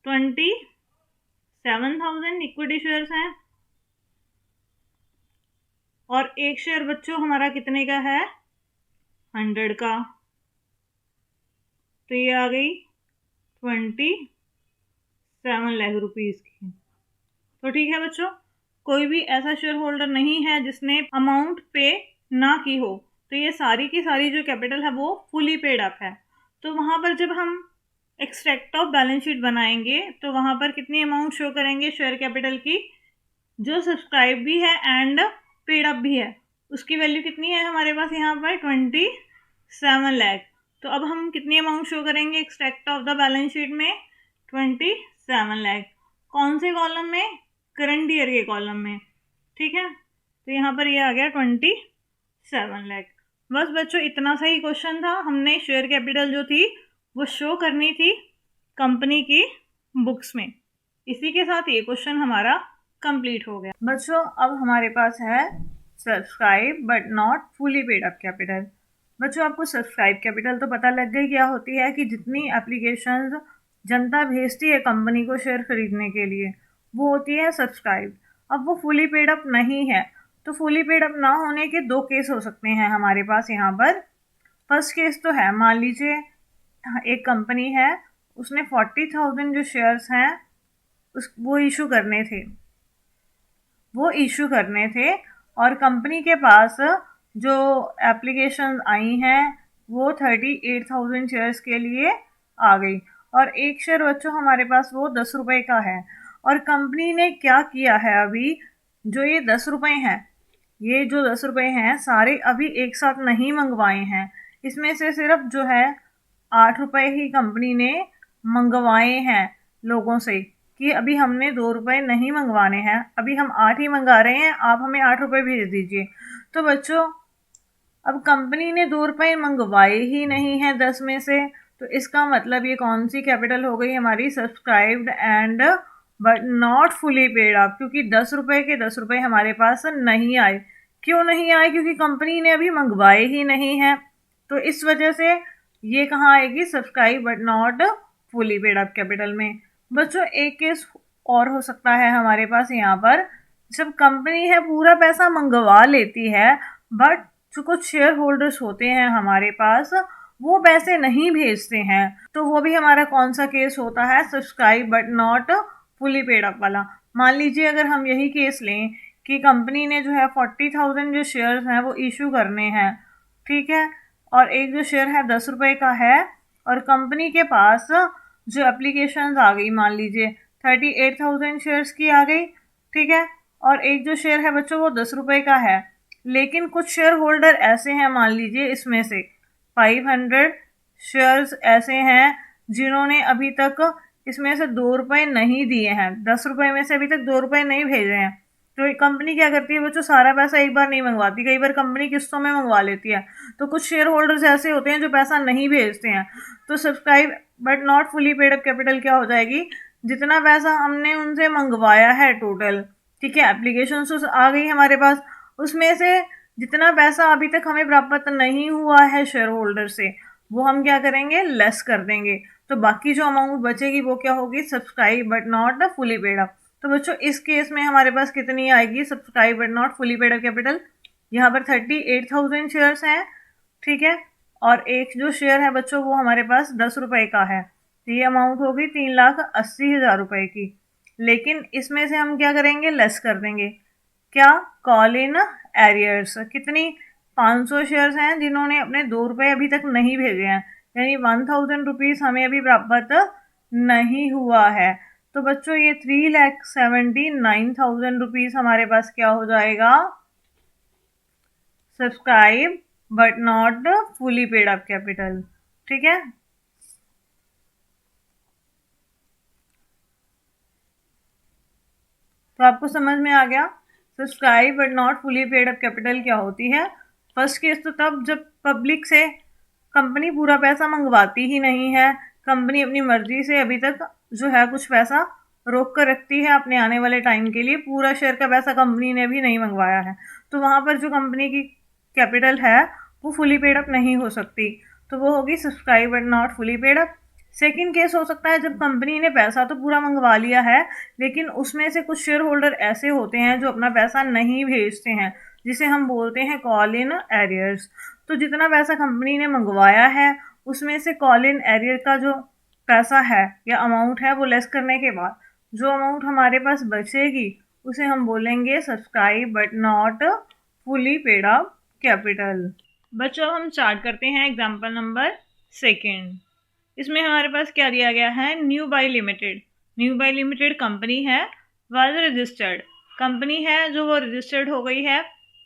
27,000 इक्विटी शेयर्स हैं, और एक शेयर बच्चों हमारा कितने का है? 100 का। तो ये आ गई 27 लाख रुपीज़ की। तो ठीक है बच्चों, कोई भी ऐसा शेयर होल्डर नहीं है जिसने अमाउंट पे ना की हो। तो ये सारी की सारी जो कैपिटल है वो फुली पेड अप है। तो वहाँ पर जब हम एक्सट्रैक्ट ऑफ बैलेंस शीट बनाएंगे तो वहाँ पर कितनी अमाउंट शो करेंगे शेयर कैपिटल की? जो सब्सक्राइब भी है एंड पेड अप भी है, उसकी वैल्यू कितनी है हमारे पास यहाँ पर? 27 लाख। तो अब हम कितनी अमाउंट शो करेंगे extract of the balance sheet में? 27 लाख। कौन से कॉलम में? करंट ईयर के कॉलम में। ठीक है, तो यहाँ पर ये आ गया 27 लाख। बस बच्चों इतना सा ही क्वेश्चन था। हमने शेयर कैपिटल जो थी वो शो करनी थी कंपनी की बुक्स में। इसी के साथ ये क्वेश्चन हमारा कंप्लीट हो गया। बच्चों अब हमारे पास है subscribe but not fully paid up capital. बच्चों आपको सब्सक्राइब कैपिटल तो पता लग गई क्या होती है, कि जितनी एप्लीकेशंस जनता भेजती है कंपनी को शेयर खरीदने के लिए वो होती है सब्सक्राइब। अब वो फुली पेड अप नहीं है, तो फुली पेड अप ना होने के दो केस हो सकते हैं हमारे पास यहाँ पर। फर्स्ट केस तो है, मान लीजिए एक कंपनी है, उसने 40,000 जो शेयर्स हैं वो इशू करने थे और कंपनी के पास जो एप्लीकेशन आई हैं वो 38,000 शेयर्स के लिए आ गई, और एक शेयर बच्चों हमारे पास वो 10 रुपए का है। और कंपनी ने क्या किया है, अभी जो ये 10 रुपए हैं, ये जो 10 रुपए हैं सारे अभी एक साथ नहीं मंगवाए हैं। इसमें से सिर्फ जो है 8 रुपए ही कंपनी ने मंगवाए हैं लोगों से, कि अभी हमने 2 रुपए नहीं मंगवाने हैं, अभी हम 8 ही मंगा रहे हैं, आप हमें 8 रुपए भेज दीजिए। तो बच्चों अब कंपनी ने 2 रुपए मंगवाए ही नहीं है 10 में से, तो इसका मतलब ये कौन सी कैपिटल हो गई हमारी, subscribed and but not fully paid up. क्योंकि 10 रुपए के 10 रुपए हमारे पास नहीं आए। क्यों नहीं आए? क्योंकि कंपनी ने अभी मंगवाए ही नहीं है। तो इस वजह से ये कहाँ आएगी, subscribe but not fully paid up capital में। बच्चों एक केस और हो सकता है हमारे पास यहाँ पर, जब कंपनी है पूरा पैसा मंगवा लेती है बट जो कुछ शेयर होल्डर्स होते हैं हमारे पास वो पैसे नहीं भेजते हैं, तो वो भी हमारा कौन सा केस होता है, subscribe but not fully paid up वाला। मान लीजिए अगर हम यही केस लें कि कंपनी ने जो है 40,000 जो शेयर्स हैं वो इशू करने हैं, ठीक है, और एक जो शेयर है 10 रुपए का है, और कंपनी के पास जो एप्लीकेशन आ गई, मान लीजिए 38,000 शेयर्स की आ गई, ठीक है, और एक जो शेयर है बच्चों वो 10 रुपए का है। लेकिन कुछ शेयर होल्डर ऐसे हैं, मान लीजिए इसमें से 500 शेयर्स ऐसे हैं जिन्होंने अभी तक इसमें से 2 रुपए नहीं दिए हैं, 10 रुपए में से अभी तक 2 रुपए नहीं भेजे हैं। तो कंपनी क्या करती है बच्चों, सारा पैसा एक बार नहीं मंगवाती, कई बार कंपनी किस्तों में मंगवा लेती है। तो कुछ शेयर होल्डर्स ऐसे होते हैं जो पैसा नहीं भेजते हैं। तो subscribe but not fully paid up capital क्या हो जाएगी, जितना पैसा हमने उनसे मंगवाया है टोटल, ठीक है, एप्लीकेशन तो आ गई हमारे पास, उसमें से जितना पैसा अभी तक हमें प्राप्त नहीं हुआ है शेयर होल्डर से वो हम क्या करेंगे, लेस कर देंगे। तो बाकी जो अमाउंट बचेगी वो क्या होगी, subscribe but not fully paid up. तो बच्चों इस केस में हमारे पास कितनी आएगी, subscribe but not fully paid up capital, यहाँ पर 38,000 शेयर्स हैं, ठीक है, और एक जो शेयर है बच्चों वो हमारे पास 10 रुपए का है, तो ये अमाउंट होगी 3,80,000 रुपए की। लेकिन इसमें से हम क्या करेंगे, लेस कर देंगे, क्या, कॉल इन एरियर्स। कितनी, 500 शेयर्स हैं जिन्होंने अपने 2 रुपए अभी तक नहीं भेजे हैं, यानी 1,000 रुपीज़ हमें अभी प्राप्त नहीं हुआ है। तो बच्चों ये 3,79,000 रुपीज़ हमारे पास क्या हो जाएगा, subscribe but not fully paid up capital, ठीक है। तो आपको समझ में आ गया subscribe but not fully paid up capital क्या होती है। फर्स्ट केस तो तब जब पब्लिक से कंपनी पूरा पैसा मंगवाती ही नहीं है, कंपनी अपनी मर्जी से अभी तक जो है कुछ पैसा रोक कर रखती है अपने आने वाले टाइम के लिए, पूरा शेयर का पैसा कंपनी ने भी नहीं मंगवाया है, तो वहाँ पर जो कंपनी की कैपिटल है वो फुली पेड अप नहीं हो सकती, तो वो होगी subscribe but not fully paid up. Second case हो सकता है जब कंपनी ने पैसा तो पूरा मंगवा लिया है लेकिन उसमें से कुछ शेयर होल्डर ऐसे होते हैं जो अपना पैसा नहीं भेजते हैं, जिसे हम बोलते हैं कॉल इन एरियर्स। तो जितना पैसा कंपनी ने मंगवाया है उसमें से कॉल इन एरियर का जो पैसा है या अमाउंट है वो लेस करने के बाद जो अमाउंट हमारे पास बचेगी उसे हम बोलेंगे subscribe but not fully paid up capital. बच्चों हम स्टार्ट करते हैं एग्जाम्पल नंबर 2। इसमें हमारे पास क्या दिया गया है, new by limited. New by limited company है, वाज रजिस्टर्ड, कंपनी है जो वो रजिस्टर्ड हो गई है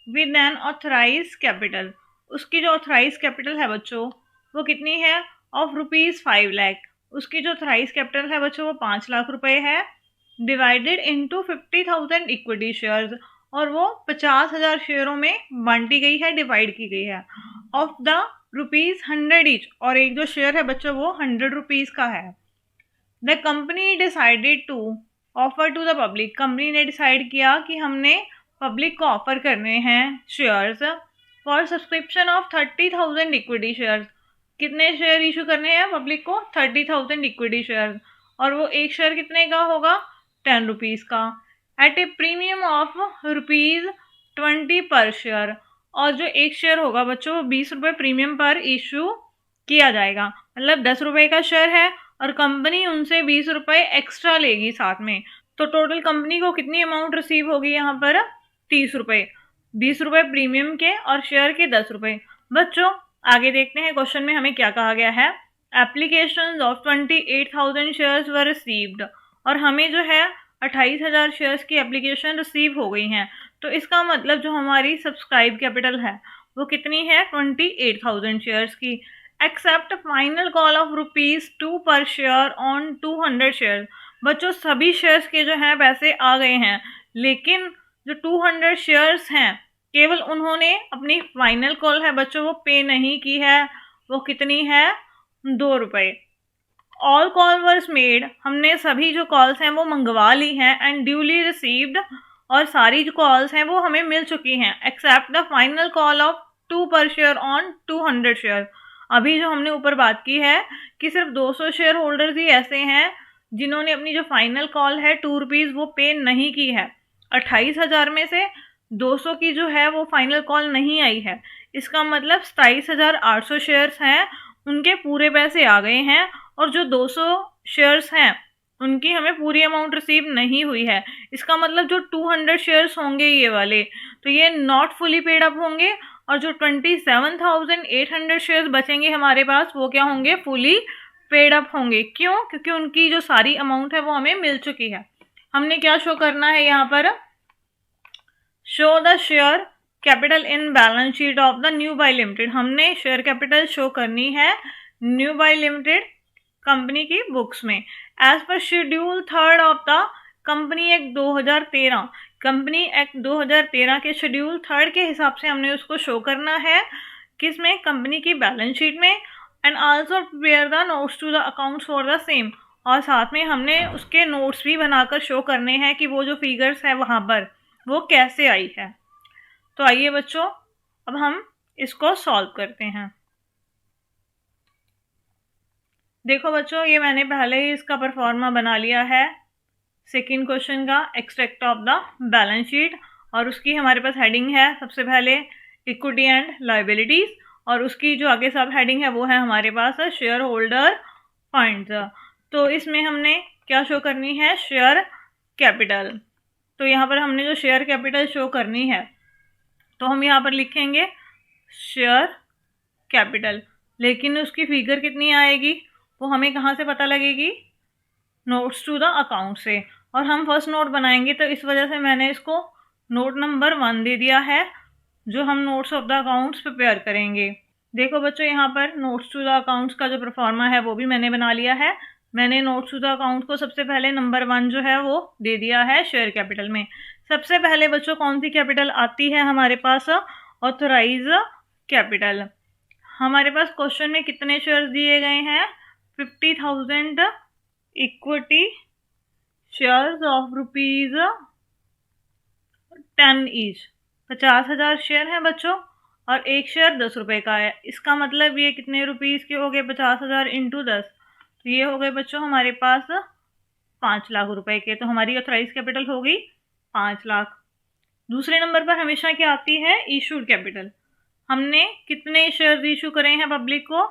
विद एन ऑथराइज कैपिटल। उसकी जो ऑथराइज कैपिटल है बच्चों वो कितनी है, ऑफ ₹5 लाख। उसकी जो ऑथराइज कैपिटल है बच्चों वो 5 लाख रुपए है, डिवाइडेड इनटू 50,000 इक्विटी शेयर्स, और वो 50,000 शेयरों में बांटी गई है, डिवाइड की गई है। ऑफ द ₹100 ईच, और एक जो शेयर है बच्चों वो 100 रुपीज का है। The company decided to offer to the public, company ने डिसाइड किया कि हमने पब्लिक को ऑफर करने हैं shares for subscription of 30,000 equity shares. कितने शेयर इशू करने हैं पब्लिक को? 30,000 इक्विटी शेयर, और वो एक शेयर कितने का होगा? 10 रुपीज का, एट ए प्रीमियम ऑफ ₹20 पर शेयर। और जो एक शेयर होगा बच्चों वो 20 रुपये प्रीमियम पर इशू किया जाएगा। मतलब 10 रुपये का शेयर है और कंपनी उनसे 20 रुपये एक्स्ट्रा लेगी साथ में, तो टोटल कंपनी को कितनी अमाउंट रिसीव होगी यहाँ पर? 30 रुपये, 20 रुपये प्रीमियम के और शेयर के 10 रुपये। बच्चों आगे देखते हैं क्वेश्चन में हमें क्या कहा गया है। Application of 28,000 shares were received, और हमें जो है 28,000 शेयर्स की एप्लीकेशन रिसीव हो गई हैं। तो इसका मतलब जो हमारी सब्सक्राइब कैपिटल है वो कितनी है? 28,000 शेयर्स की। Accept final call of ₹2 per share on 200 share. बच्चों सभी शेयर्स के जो है पैसे आ गए हैं, लेकिन जो 200 शेयर्स हैं केवल उन्होंने अपनी फाइनल कॉल है बच्चों वो पे नहीं की है। वो कितनी है? 2 रुपये। ऑल कॉल वर्स मेड, हमने सभी जो कॉल्स हैं वो मंगवा ली हैं, एंड ड्यूली रिसीव्ड, और सारी जो कॉल्स हैं वो हमें मिल चुकी हैं, except the final call of 2 per share on 200 share. अभी जो हमने ऊपर बात की है कि सिर्फ 200 शेयर होल्डर्स ही ऐसे हैं जिन्होंने अपनी जो फाइनल कॉल है 2 रुपीज़ वो पे नहीं की है। 28,000 में से 200 की जो है वो फाइनल कॉल नहीं आई है। इसका मतलब 27,800 शेयर्स हैं उनके पूरे पैसे आ गए हैं, और जो 200 शेयर्स हैं उनकी हमें पूरी अमाउंट रिसीव नहीं हुई है। इसका मतलब जो 200 शेयर्स होंगे ये वाले, तो ये नॉट फुली पेड अप होंगे, और जो 27,800 शेयर्स बचेंगे हमारे पास वो क्या होंगे? फुली पेड अप होंगे। क्यों? क्योंकि उनकी जो सारी अमाउंट है वो हमें मिल चुकी है। हमने क्या शो करना है यहाँ पर? Show the share capital in balance sheet of the New Buy limited. हमने शेयर कैपिटल शो करनी है न्यू बाय लिमिटेड कंपनी की बुक्स में। As per schedule 3 of the company act 2013, company act 2013 के शेड्यूल 3 के हिसाब से हमने उसको शो करना है। किसमें? कंपनी की बैलेंस शीट में। And also prepare the notes to the accounts for the same, और साथ में हमने उसके नोट्स भी बनाकर शो करने हैं कि वो जो फिगर्स है वहाँ पर वो कैसे आई है। तो आइए बच्चों अब हम इसको सॉल्व करते हैं। देखो बच्चों ये मैंने पहले ही इसका परफॉर्मा बना लिया है सेकेंड क्वेश्चन का, extract of the balance sheet, और उसकी हमारे पास हेडिंग है सबसे पहले इक्विटी एंड लायबिलिटीज, और उसकी जो आगे सब हेडिंग है वो है हमारे पास शेयर होल्डर फंड्स। तो इसमें हमने क्या शो करनी है? Share capital. तो यहाँ पर हमने जो शेयर कैपिटल शो करनी है तो हम यहाँ पर लिखेंगे शेयर कैपिटल, लेकिन उसकी फिगर कितनी आएगी वो हमें कहाँ से पता लगेगी? नोट्स टू द अकाउंट से। और हम फर्स्ट नोट बनाएंगे तो इस वजह से मैंने इसको नोट नंबर 1 दे दिया है, जो हम notes of the accounts prepare करेंगे। देखो बच्चों यहाँ पर नोट्स टू द अकाउंट्स का जो परफॉर्मा है वो भी मैंने बना लिया है। मैंने नोट्स टू द अकाउंट को सबसे पहले नंबर 1 जो है वो दे दिया है शेयर कैपिटल में। सबसे पहले बच्चों कौन सी कैपिटल आती है हमारे पास? Authorise capital. हमारे पास क्वेश्चन में कितने शेयर्स दिए गए हैं? 50,000 equity shares of ₹10 each. 50,000 share हैं बच्चों, और एक शेयर 10 रुपये का है। इसका मतलब ये कितने रुपीज़ के हो गए? 50,000 इंटू 10, तो ये हो गए बच्चों हमारे पास 5 लाख रुपए के। तो हमारी ऑथराइज कैपिटल हो गई 5 लाख। दूसरे नंबर पर हमेशा क्या आती है? Issued capital. हमने कितने शेयर इशू करे हैं पब्लिक को?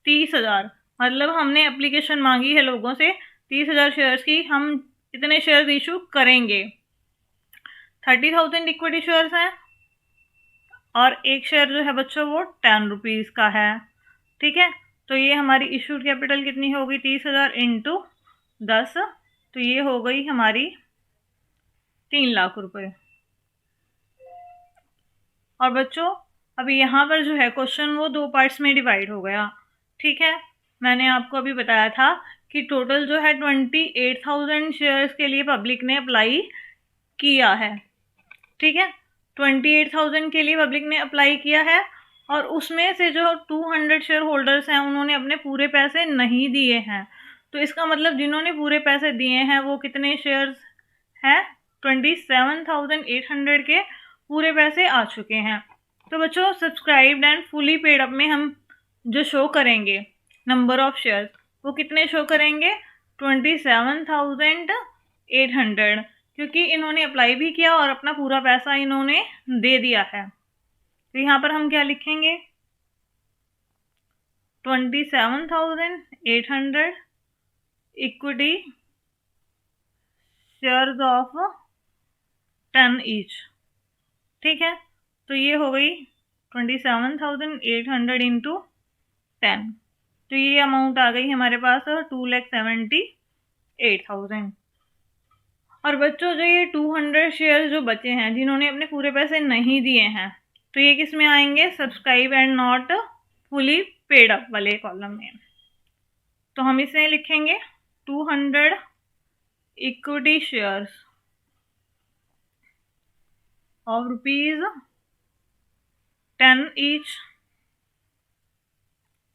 30,000। मतलब हमने एप्लीकेशन मांगी है लोगों से 30,000 शेयर्स की, हम कितने शेयर इशू करेंगे? 30,000 इक्विटी शेयर्स हैं, और एक शेयर जो है बच्चों वो 10 रुपीज़ का है। ठीक है, तो ये हमारी इशूड कैपिटल कितनी होगी? 30,000 इंटू 10, तो ये हो गई हमारी 3 लाख रुपए। और बच्चों अभी यहाँ पर जो है क्वेश्चन वो 2 पार्ट्स में डिवाइड हो गया। ठीक है, मैंने आपको अभी बताया था कि टोटल जो है 28,000 शेयर्स के लिए पब्लिक ने अप्लाई किया है। ठीक है। 28,000 के लिए पब्लिक ने अप्लाई किया है और उसमें से जो 200 शेयर होल्डर्स हैं उन्होंने अपने पूरे पैसे नहीं दिए हैं। तो इसका मतलब जिन्होंने पूरे पैसे दिए हैं वो कितने शेयर्स हैं? 27,800 के पूरे पैसे आ चुके हैं। तो बच्चों subscribed and fully paid up में हम जो शो करेंगे नंबर ऑफ शेयर्स वो कितने शो करेंगे? 27,800, क्योंकि इन्होंने अप्लाई भी किया और अपना पूरा पैसा इन्होंने दे दिया है। तो यहाँ पर हम क्या लिखेंगे? 27,800 इक्विटी शेयर्स ऑफ 10 ईच। ठीक है, तो ये हो गई 27,800 इंटू 10, तो ये अमाउंट आ गई हमारे पास 2,78,000। और बच्चों जो ये 200 शेयर जो बचे हैं जिन्होंने अपने पूरे पैसे नहीं दिए हैं, तो ये किस में आएंगे? Subscribe and not fully paid up वाले कॉलम में। तो हम इसे लिखेंगे 200 इक्विटी शेयर्स ऑफ ₹10 ईच।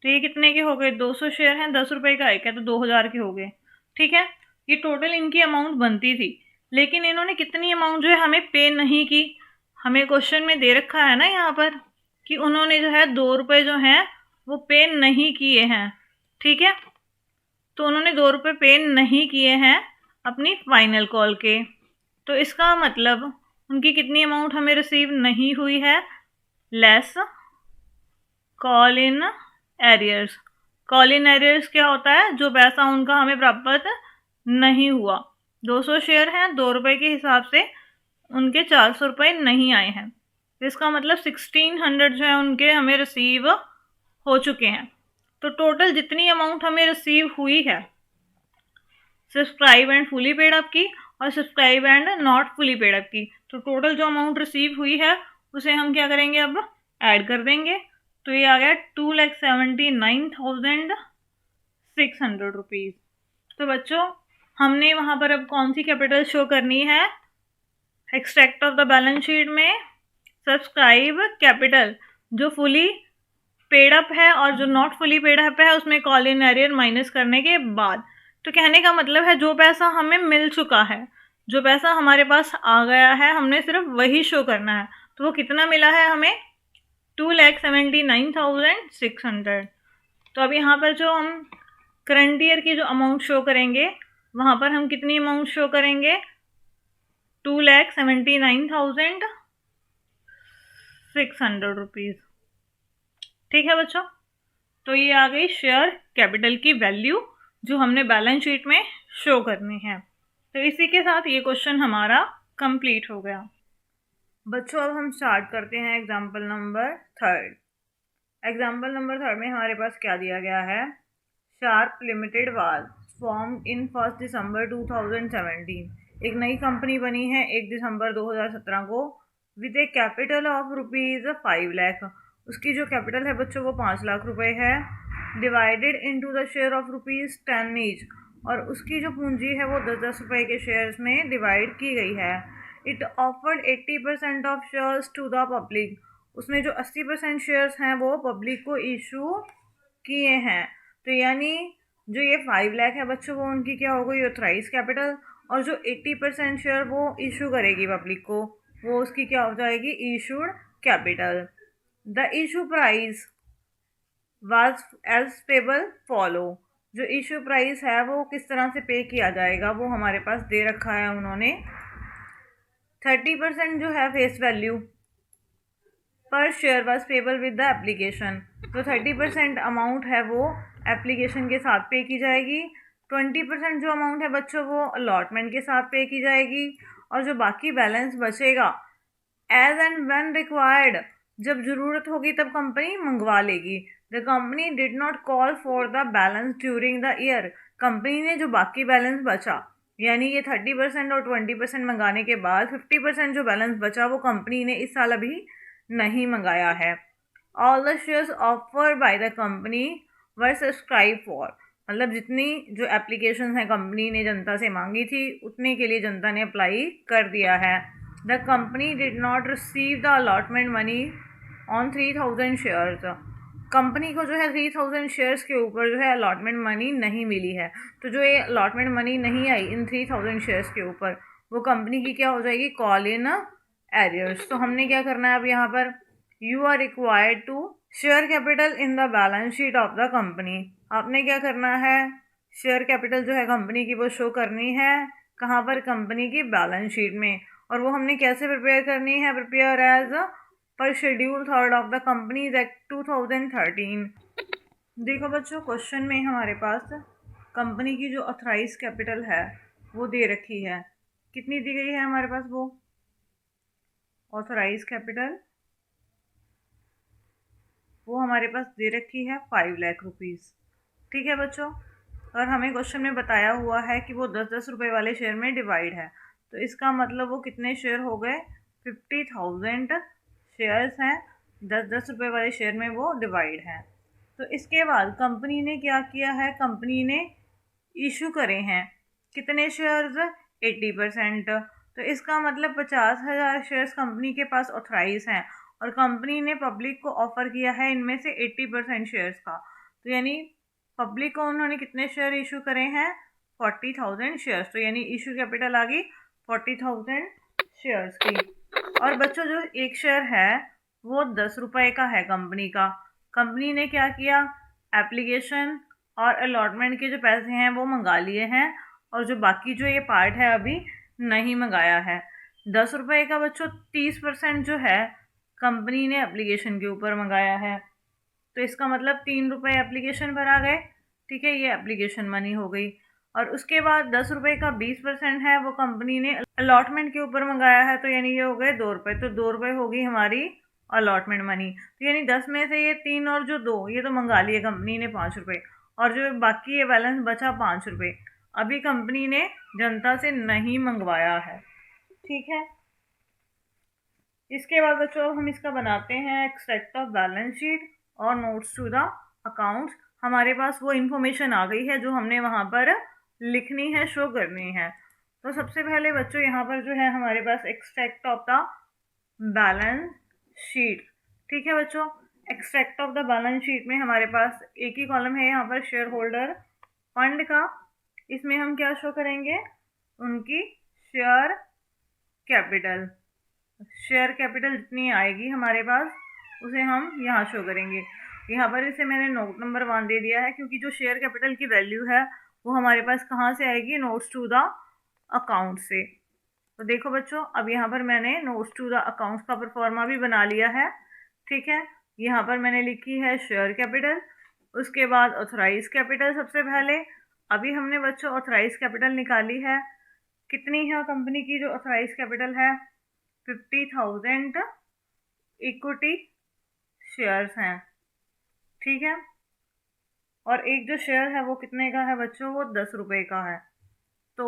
तो ये कितने के हो गए? 200 शेयर हैं, 10 रुपए का एक है, तो 2000 के हो गए। ठीक है, ये टोटल इनकी अमाउंट बनती थी, लेकिन इन्होंने कितनी अमाउंट जो है हमें पे नहीं की। हमें क्वेश्चन में दे रखा है ना यहाँ पर कि उन्होंने जो है 2 रुपये जो हैं वो पे नहीं किए हैं। ठीक है, तो उन्होंने 2 रुपये पे नहीं किए हैं अपनी फाइनल कॉल के। तो इसका मतलब उनकी कितनी अमाउंट हमें रिसीव नहीं हुई है? Less call in arrears. Call in arrears क्या होता है? जो पैसा उनका हमें प्राप्त नहीं हुआ। 200 शेयर हैं, 2 रुपये के हिसाब से उनके 400 रुपये नहीं आए हैं। इसका मतलब 1600 जो है उनके हमें रिसीव हो चुके हैं। तो टोटल जितनी अमाउंट हमें रिसीव हुई है subscribe and fully paid up की और subscribe and not fully paid up की, तो टोटल जो अमाउंट रिसीव हुई है उसे हम क्या करेंगे? अब ऐड कर देंगे। तो ये आ गया 2,79,600 रुपीज़। तो बच्चों हमने वहाँ पर अब कौन सी कैपिटल शो करनी है? Extract of the balance sheet में सब्सक्राइब कैपिटल जो फुली पेड अप है और जो नॉट फुली पेड अप है उसमें कॉल इन एरियर माइनस करने के बाद। तो कहने का मतलब है जो पैसा हमें मिल चुका है, जो पैसा हमारे पास आ गया है, हमने सिर्फ वही शो करना है। तो वो कितना मिला है हमें? 2,79,600। तो अब यहाँ पर जो हम करंट ईयर की जो अमाउंट शो करेंगे वहाँ पर हम कितनी अमाउंट शो करेंगे? 2,79,600 रुपीज़। ठीक है बच्चों, तो ये आ गई शेयर कैपिटल की वैल्यू जो हमने बैलेंस शीट में शो करनी है। तो इसी के साथ ये क्वेश्चन हमारा कंप्लीट हो गया। बच्चों अब हम स्टार्ट करते हैं एग्जाम्पल नंबर 3। एग्जाम्पल नंबर 3 में हमारे पास क्या दिया गया है? Sharp limited was formed in 1 दिसंबर 2017। एक नई कंपनी बनी है 1 दिसंबर 2017 को with A capital of ₹5 lakh. उसकी जो कैपिटल है बच्चों वो 5 लाख रुपए है। Divided into the share of ₹10 each, और उसकी जो पूंजी है वो 10-10 रुपए के शेयर्स में डिवाइड की गई है। It offered 80% of shares to the public. उसने जो 80% शेयर्स हैं वो पब्लिक को इशू किए हैं। तो यानी जो ये 5 लाख है बच्चों वो उनकी क्या हो गई? Authorise capital. और जो 80% शेयर वो इशू करेगी पब्लिक को वो उसकी क्या हो जाएगी? Issued capital. The issue price was as payable follow. जो इशू प्राइस है वो किस तरह से पे किया जाएगा वो हमारे पास दे रखा है उन्होंने। 30% जो है फेस वैल्यू पर share was payable with the application. तो 30% अमाउंट है वो एप्लीकेशन के साथ पे की जाएगी। 20% जो अमाउंट है बच्चों वो अलॉटमेंट के साथ पे की जाएगी। और जो बाकी बैलेंस बचेगा एज एंड व्हेन रिक्वायर्ड, जब ज़रूरत होगी तब कंपनी मंगवा लेगी। The company did not call for the balance during the year. Company ने जो बाकी बैलेंस बचा, यानी ये 30% और 20% मंगाने के बाद 50% जो बैलेंस बचा वो कंपनी ने इस साल अभी नहीं मंगाया है। All the shares offer by the company were subscribe for. मतलब जितनी जो एप्लीकेशन है कंपनी ने जनता से मांगी थी उतने के लिए जनता ने अप्लाई कर दिया है। The company did not receive the allotment money on 3000 shares. Company को जो है 3000 शेयर्स के ऊपर जो है अलॉटमेंट मनी नहीं मिली है। तो जो ये अलॉटमेंट मनी नहीं आई इन 3000 शेयर्स के ऊपर, वो कंपनी की क्या हो जाएगी, कॉल इन एरियर्स। तो हमने क्या करना है अब यहाँ पर, you are required to share capital in the balance sheet of the company. आपने क्या करना है, शेयर कैपिटल जो है कंपनी की वो शो करनी है कहाँ पर, कंपनी की बैलेंस शीट में। और वो हमने कैसे प्रिपेयर करनी है, prepare as per schedule 3 of the companies act 2013। देखो बच्चों, क्वेश्चन में हमारे पास कंपनी की जो ऑथराइज कैपिटल है वो दे रखी है। कितनी दी गई है हमारे पास, वो ऑथराइज कैपिटल वो हमारे पास दे रखी है 5 लाख रुपीज़। ठीक है बच्चों, और हमें क्वेश्चन में बताया हुआ है कि वो 10-10 रुपये वाले शेयर में डिवाइड है। तो इसका मतलब वो कितने शेयर हो गए, 50,000 शेयर्स हैं, 10-10 रुपये वाले शेयर में वो डिवाइड हैं। तो इसके बाद कंपनी ने क्या किया है, कंपनी ने इशू करे हैं कितने शेयर्स, 80%। तो इसका मतलब 50,000 शेयर्स कंपनी के पास ऑथराइज हैं और कंपनी ने पब्लिक को ऑफर किया है इनमें से 80% शेयर्स का। तो यानी पब्लिक को उन्होंने कितने शेयर इशू करे हैं, 40,000 शेयर्स। तो यानी इशू कैपिटल आ गई 40,000 शेयर्स की। और बच्चों जो एक शेयर है वो 10 रुपये का है कंपनी का। कंपनी ने क्या किया, एप्लीकेशन और अलॉटमेंट के जो पैसे हैं वो मंगा लिए हैं, और जो बाकी जो ये पार्ट है अभी नहीं मंगाया है। 10 रुपये का बच्चों 30% जो है कंपनी ने एप्लीकेशन के ऊपर मंगाया है। तो इसका मतलब 3 रुपये एप्लीकेशन पर आ गए। ठीक है, ये एप्लीकेशन मनी हो गई। और उसके बाद 10 रुपये का 20% है वो कंपनी ने अलॉटमेंट के ऊपर मंगाया है। तो यानी ये हो गए 2 रुपये। तो 2 रुपये होगी हमारी अलॉटमेंट मनी। तो यानी 10 में से ये 3 और जो 2 ये तो मंगा लिए कंपनी ने 5 रुपये, और जो बाकी ये बैलेंस बचा 5 रुपये अभी कंपनी ने जनता से नहीं मंगवाया है। ठीक है, इसके बाद बच्चों हम इसका बनाते हैं एक्सट्रैक्ट ऑफ बैलेंस शीट और नोट्स टू द अकाउंट्स। हमारे पास वो इन्फॉर्मेशन आ गई है जो हमने वहाँ पर लिखनी है, शो करनी है। तो सबसे पहले बच्चों यहाँ पर जो है हमारे पास extract of the balance sheet. ठीक है बच्चों, extract of the balance sheet में हमारे पास एक ही कॉलम है यहाँ पर शेयर होल्डर फंड का। इसमें हम क्या शो करेंगे, उनकी शेयर कैपिटल। शेयर कैपिटल जितनी आएगी हमारे पास उसे हम यहाँ शो करेंगे। यहाँ पर इसे मैंने नोट नंबर 1 दे दिया है, क्योंकि जो शेयर कैपिटल की वैल्यू है वो हमारे पास कहाँ से आएगी, नोट्स टू द अकाउंट से। तो देखो बच्चों, अब यहाँ पर मैंने नोट्स टू द अकाउंट्स का परफॉर्मा भी बना लिया है। ठीक है, यहाँ पर मैंने लिखी है शेयर कैपिटल, उसके बाद ऑथराइज कैपिटल सबसे पहले। अभी हमने बच्चों ऑथराइज कैपिटल निकाली है, कितनी है कंपनी की जो ऑथराइज कैपिटल है, 50,000 इक्विटी शेयर्स हैं। ठीक है, और एक जो शेयर है वो कितने का है बच्चों, वो 10 रुपये का है। तो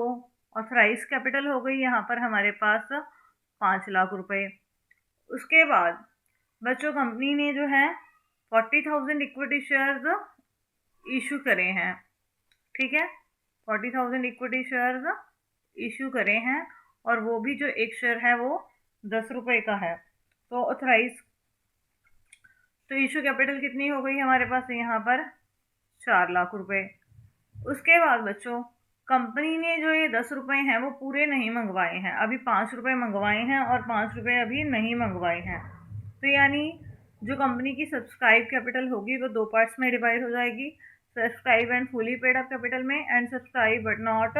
ऑथराइज कैपिटल हो गई यहाँ पर हमारे पास 5 लाख रुपए। उसके बाद बच्चों कंपनी ने जो है 40,000 इक्विटी शेयर्स इशू करे हैं। ठीक है, 40,000 इक्विटी शेयर्स इशू करे हैं, और वो भी जो एक शेयर है वो 10 रुपये का है। तो ऑथराइज, तो इशू कैपिटल कितनी हो गई हमारे पास यहाँ पर, 4 लाख रुपए। उसके बाद बच्चों कंपनी ने जो ये 10 रुपये हैं वो पूरे नहीं मंगवाए हैं, अभी 5 रुपये मंगवाए हैं और 5 रुपये अभी नहीं मंगवाए हैं। तो यानी जो कंपनी की सब्सक्राइब कैपिटल होगी वो 2 पार्ट्स में डिवाइड हो जाएगी, subscribe and fully paid up capital में, and subscribe but not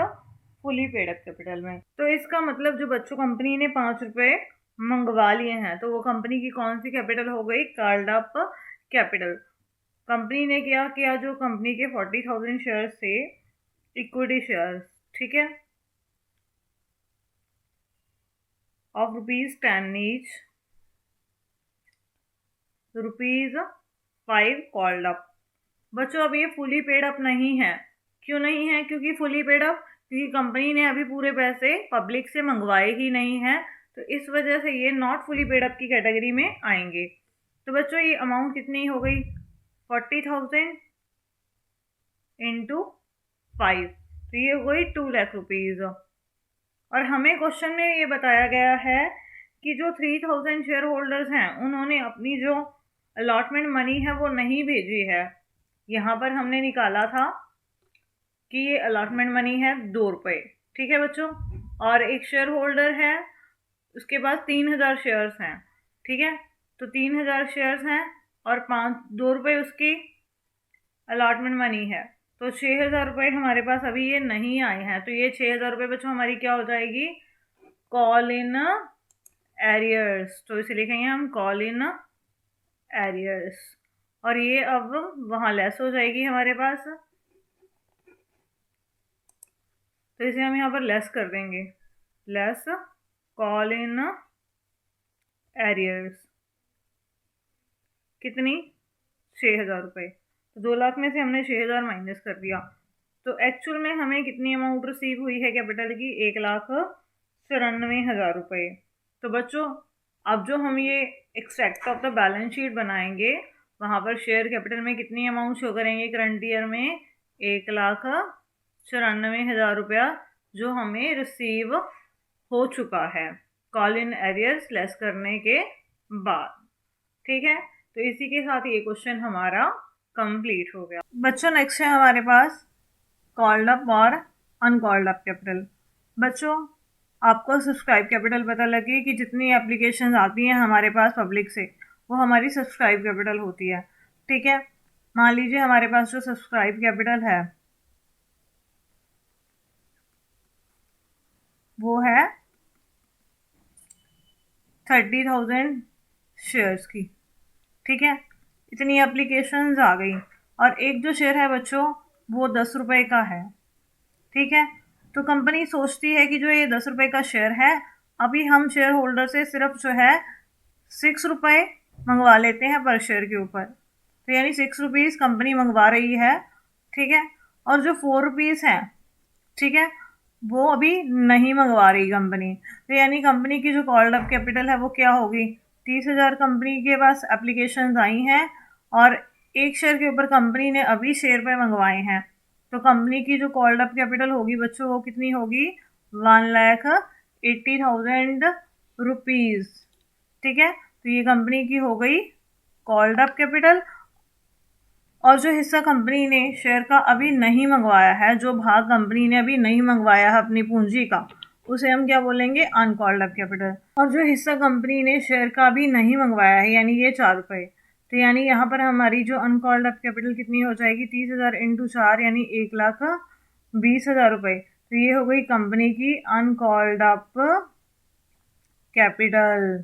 fully paid up capital में। तो इसका मतलब जो बच्चों कंपनी ने 5 रुपये मंगवा लिए हैं तो वो कंपनी की कौन सी कैपिटल हो गई, कॉल्ड अप कैपिटल। कंपनी ने क्या किया, जो कंपनी के 40,000 शेयर्स थे इक्विटी शेयर्स, ठीक है, ऑफ ₹10 ईच, ₹5 कॉल्ड अप। बच्चों अब ये फुली पेड अप नहीं है, क्यों नहीं है, क्योंकि फुली पेड अप, क्योंकि कंपनी ने अभी पूरे पैसे पब्लिक से मंगवाए ही नहीं हैं, तो इस वजह से ये नॉट फुली पेड अप की कैटेगरी में आएंगे। तो बच्चों ये अमाउंट कितनी हो गई, 40,000 इंटू 5, तो ये हो गई 2 लाख रुपीज़। और हमें क्वेश्चन में ये बताया गया है कि जो 3000 शेयर होल्डर्स हैं उन्होंने अपनी जो अलॉटमेंट मनी है वो नहीं भेजी है। यहाँ पर हमने निकाला था कि ये अलॉटमेंट मनी है 2 रुपये, ठीक है बच्चों। और एक शेयर होल्डर है, उसके पास 3000 शेयर्स हैं, ठीक है। तो 3000 शेयर्स हैं और 2 रुपये उसकी अलॉटमेंट मनी है। तो 6000 रुपये हमारे पास अभी ये नहीं आए हैं, तो ये 6000 रुपये बच्चों हमारी क्या हो जाएगी, कॉल इन एरियर्स। तो इसे लिखेंगे हम कॉल इन एरियर्स, और ये अब वहाँ लेस हो जाएगी हमारे पास, तो इसे हम यहाँ पर लेस कर देंगे, लेस कॉल इन एरियर्स। कितनी, 6000 रुपये। तो 2 लाख में से हमने 6000 माइनस कर दिया, तो एक्चुअल में हमें कितनी अमाउंट रिसीव हुई है कैपिटल की, 1,94,000 रुपये। तो बच्चों अब जो हम ये extract of the balance sheet बनाएंगे, वहाँ पर शेयर कैपिटल में कितनी अमाउंट शो करेंगे करंट ईयर में, 1,94,000 रुपया जो हमें रिसीव हो चुका है कॉल इन एरियर्स लेस करने के बाद, ठीक है। तो इसी के साथ ये क्वेश्चन हमारा कंप्लीट हो गया। बच्चों नेक्स्ट है हमारे पास कॉल्ड अप और अनकॉल्ड अप कैपिटल। बच्चों आपको सब्सक्राइब कैपिटल पता लगे कि जितनी एप्लीकेशन आती हैं हमारे पास पब्लिक से, वो हमारी सब्सक्राइब कैपिटल होती है, ठीक है। मान लीजिए हमारे पास जो सब्सक्राइब कैपिटल है वो है 30,000 शेयर्स की, ठीक है। इतनी एप्लीकेशंस आ गई और एक जो शेयर है बच्चों वो 10 रुपये का है, ठीक है। तो कंपनी सोचती है कि जो ये 10 रुपये का शेयर है, अभी हम शेयर होल्डर से सिर्फ जो है 6 रुपये मंगवा लेते हैं पर शेयर के ऊपर, तो यानी 6 रुपीज़ कंपनी मंगवा रही है, ठीक है। और जो 4 रुपीज़ हैं, ठीक है, वो अभी नहीं मंगवा रही कंपनी, तो यानी कंपनी की जो कॉल्ड अप कैपिटल है वो क्या होगी, 30,000 कंपनी के पास एप्लीकेशन आई हैं और एक शेयर के ऊपर कंपनी ने अभी शेयर पे मंगवाए हैं, तो कंपनी की जो कॉल्ड अप कैपिटल होगी बच्चों वो कितनी होगी, 1,80,000 रुपीज़, ठीक है। तो ये कंपनी की हो गई कॉल्ड अप कैपिटल। और जो हिस्सा कंपनी ने शेयर का अभी नहीं मंगवाया है, जो भाग कंपनी ने अभी नहीं मंगवाया है अपनी पूंजी का, उसे हम क्या बोलेंगे, अनकॉल्ड अप कैपिटल। और जो हिस्सा कंपनी ने शेयर का अभी नहीं मंगवाया है, यानी ये 4 रुपये, तो यानी यहाँ पर हमारी जो अनकॉल्ड अप कैपिटल कितनी हो जाएगी, 30,000 इंटू 4 यानी 1,20,000 रुपये। तो ये हो गई कंपनी की अनकॉल्ड अप कैपिटल।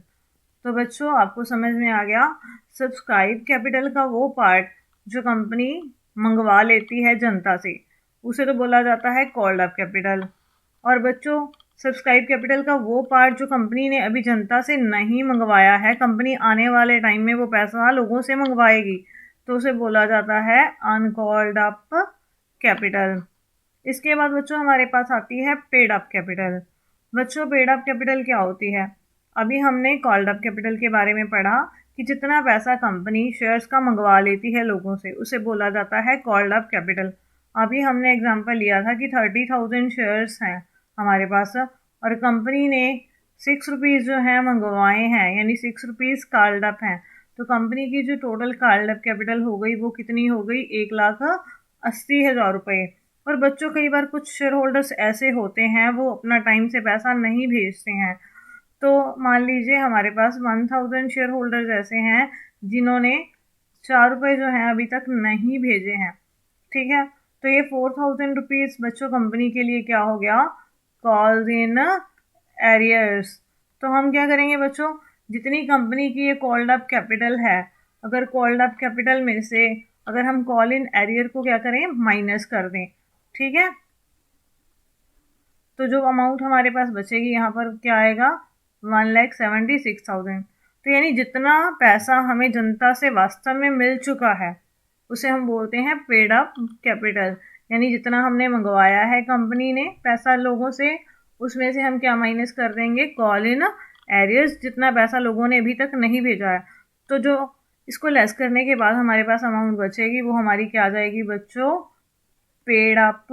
तो बच्चों आपको समझ में आ गया, सब्सक्राइब कैपिटल का वो पार्ट जो कंपनी मंगवा लेती है जनता से, उसे तो बोला जाता है कॉल्ड अप कैपिटल। और बच्चों सब्सक्राइब कैपिटल का वो पार्ट जो कंपनी ने अभी जनता से नहीं मंगवाया है, कंपनी आने वाले टाइम में वो पैसा लोगों से मंगवाएगी, तो उसे बोला जाता है अनकॉल्ड अप कैपिटल। इसके बाद बच्चों हमारे पास आती है पेड अप कैपिटल। बच्चों पेड अप कैपिटल क्या होती है, अभी हमने कॉल्ड अप कैपिटल के बारे में पढ़ा कि जितना पैसा कंपनी शेयर्स का मंगवा लेती है लोगों से, उसे बोला जाता है कॉल्ड अप कैपिटल। अभी हमने एग्जांपल लिया था कि 30,000 शेयर्स हैं हमारे पास और कंपनी ने 6 रुपीज़ जो है मंगवाए हैं, यानी 6 रुपीज़ कॉल्ड अप हैं, तो कंपनी की जो टोटल कॉल्ड अप कैपिटल हो गई वो कितनी हो गई, 1,80,000 रुपये। और बच्चों कई बार कुछ शेयर होल्डर्स ऐसे होते हैं वो अपना टाइम से पैसा नहीं भेजते हैं, तो मान लीजिए हमारे पास 1000 शेयर होल्डर्स ऐसे हैं जिन्होंने 4 रुपये जो हैं अभी तक नहीं भेजे हैं, ठीक है। तो ये 4,000 रुपीज़ बच्चों कंपनी के लिए क्या हो गया, कॉल्स इन एरियर्स। तो हम क्या करेंगे बच्चों, जितनी कंपनी की ये कॉल्ड अप कैपिटल है, अगर कॉल्ड अप कैपिटल में से अगर हम कॉल इन एरियर को क्या करें, माइनस कर दें, ठीक है। तो जो अमाउंट हमारे पास बचेगी यहाँ पर क्या आएगा, 1,76,000। तो यानी जितना पैसा हमें जनता से वास्तव में मिल चुका है उसे हम बोलते हैं पेड अप कैपिटल, यानी जितना हमने मंगवाया है कंपनी ने पैसा लोगों से, उसमें से हम क्या माइनस कर देंगे, कॉल इन एरियर्स, जितना पैसा लोगों ने अभी तक नहीं भेजा है। तो जो इसको लेस करने के बाद हमारे पास अमाउंट बचेगी वो हमारी क्या आ जाएगी बच्चों, पेड अप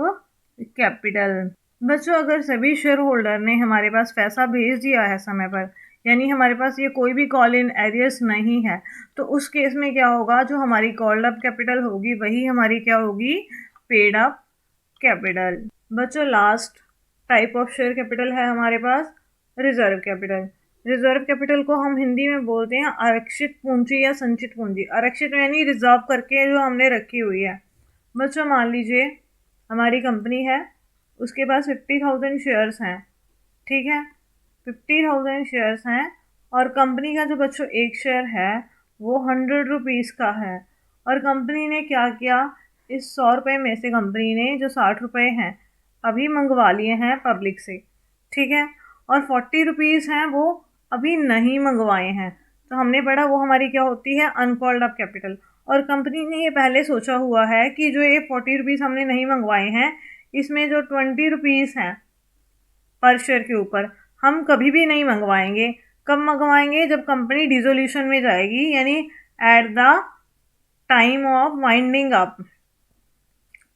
कैपिटल। बच्चों अगर सभी शेयर होल्डर ने हमारे पास पैसा भेज दिया है समय पर, यानी हमारे पास ये कोई भी कॉल इन एरियर्स नहीं है, तो उस केस में क्या होगा, जो हमारी कॉल्ड अप कैपिटल होगी वही हमारी क्या होगी, पेड अप कैपिटल। बच्चों last type of share capital है हमारे पास रिजर्व कैपिटल। रिजर्व कैपिटल को हम हिंदी में बोलते हैं आरक्षित पूंजी या संचित पूंजी। आरक्षित यानी रिजर्व करके जो हमने रखी हुई है। बच्चों मान लीजिए हमारी कंपनी है, उसके पास 50,000 शेयर्स हैं, ठीक है, 50,000 शेयर्स हैं, और कंपनी का जो बच्चों एक शेयर है वो 100 रुपीज़ का है। और कंपनी ने क्या किया, इस 100 रुपये में से कंपनी ने जो 60 रुपये हैं अभी मंगवा लिए हैं पब्लिक से, ठीक है, और 40 रुपीज़ हैं वो अभी नहीं मंगवाए हैं। तो हमने पढ़ा वो हमारी क्या होती है, अनकॉल्ड अप कैपिटल। और कंपनी ने ये पहले सोचा हुआ है कि जो ये 40 रुपीज़ हमने नहीं मंगवाए हैं, इसमें जो 20 रुपीज़ हैं पर शेयर के ऊपर हम कभी भी नहीं मंगवाएंगे। कब मंगवाएंगे, जब कंपनी डिसोल्यूशन में जाएगी, यानी at the time of winding up,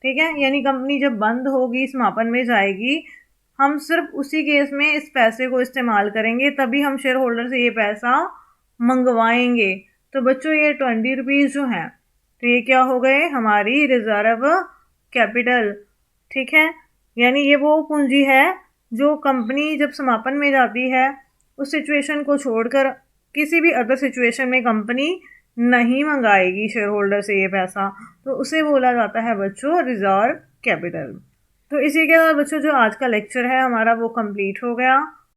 ठीक है, यानी कंपनी जब बंद होगी, समापन में जाएगी, हम सिर्फ उसी केस में इस पैसे को इस्तेमाल करेंगे, तभी हम शेयर होल्डर से ये पैसा मंगवाएंगे। तो बच्चों ये 20 रुपीज़ जो हैं, तो ये क्या हो गए, हमारी रिजर्व कैपिटल, ठीक है। यानी ये वो पूंजी है जो कंपनी जब समापन में जाती है, उस सिचुएशन को छोड़कर किसी भी अदर सिचुएशन में कंपनी नहीं मंगाएगी शेयर होल्डर से ये पैसा, तो उसे बोला जाता है बच्चों रिजर्व कैपिटल। तो इसी के साथ बच्चों जो आज का लेक्चर है हमारा वो कंप्लीट हो गया।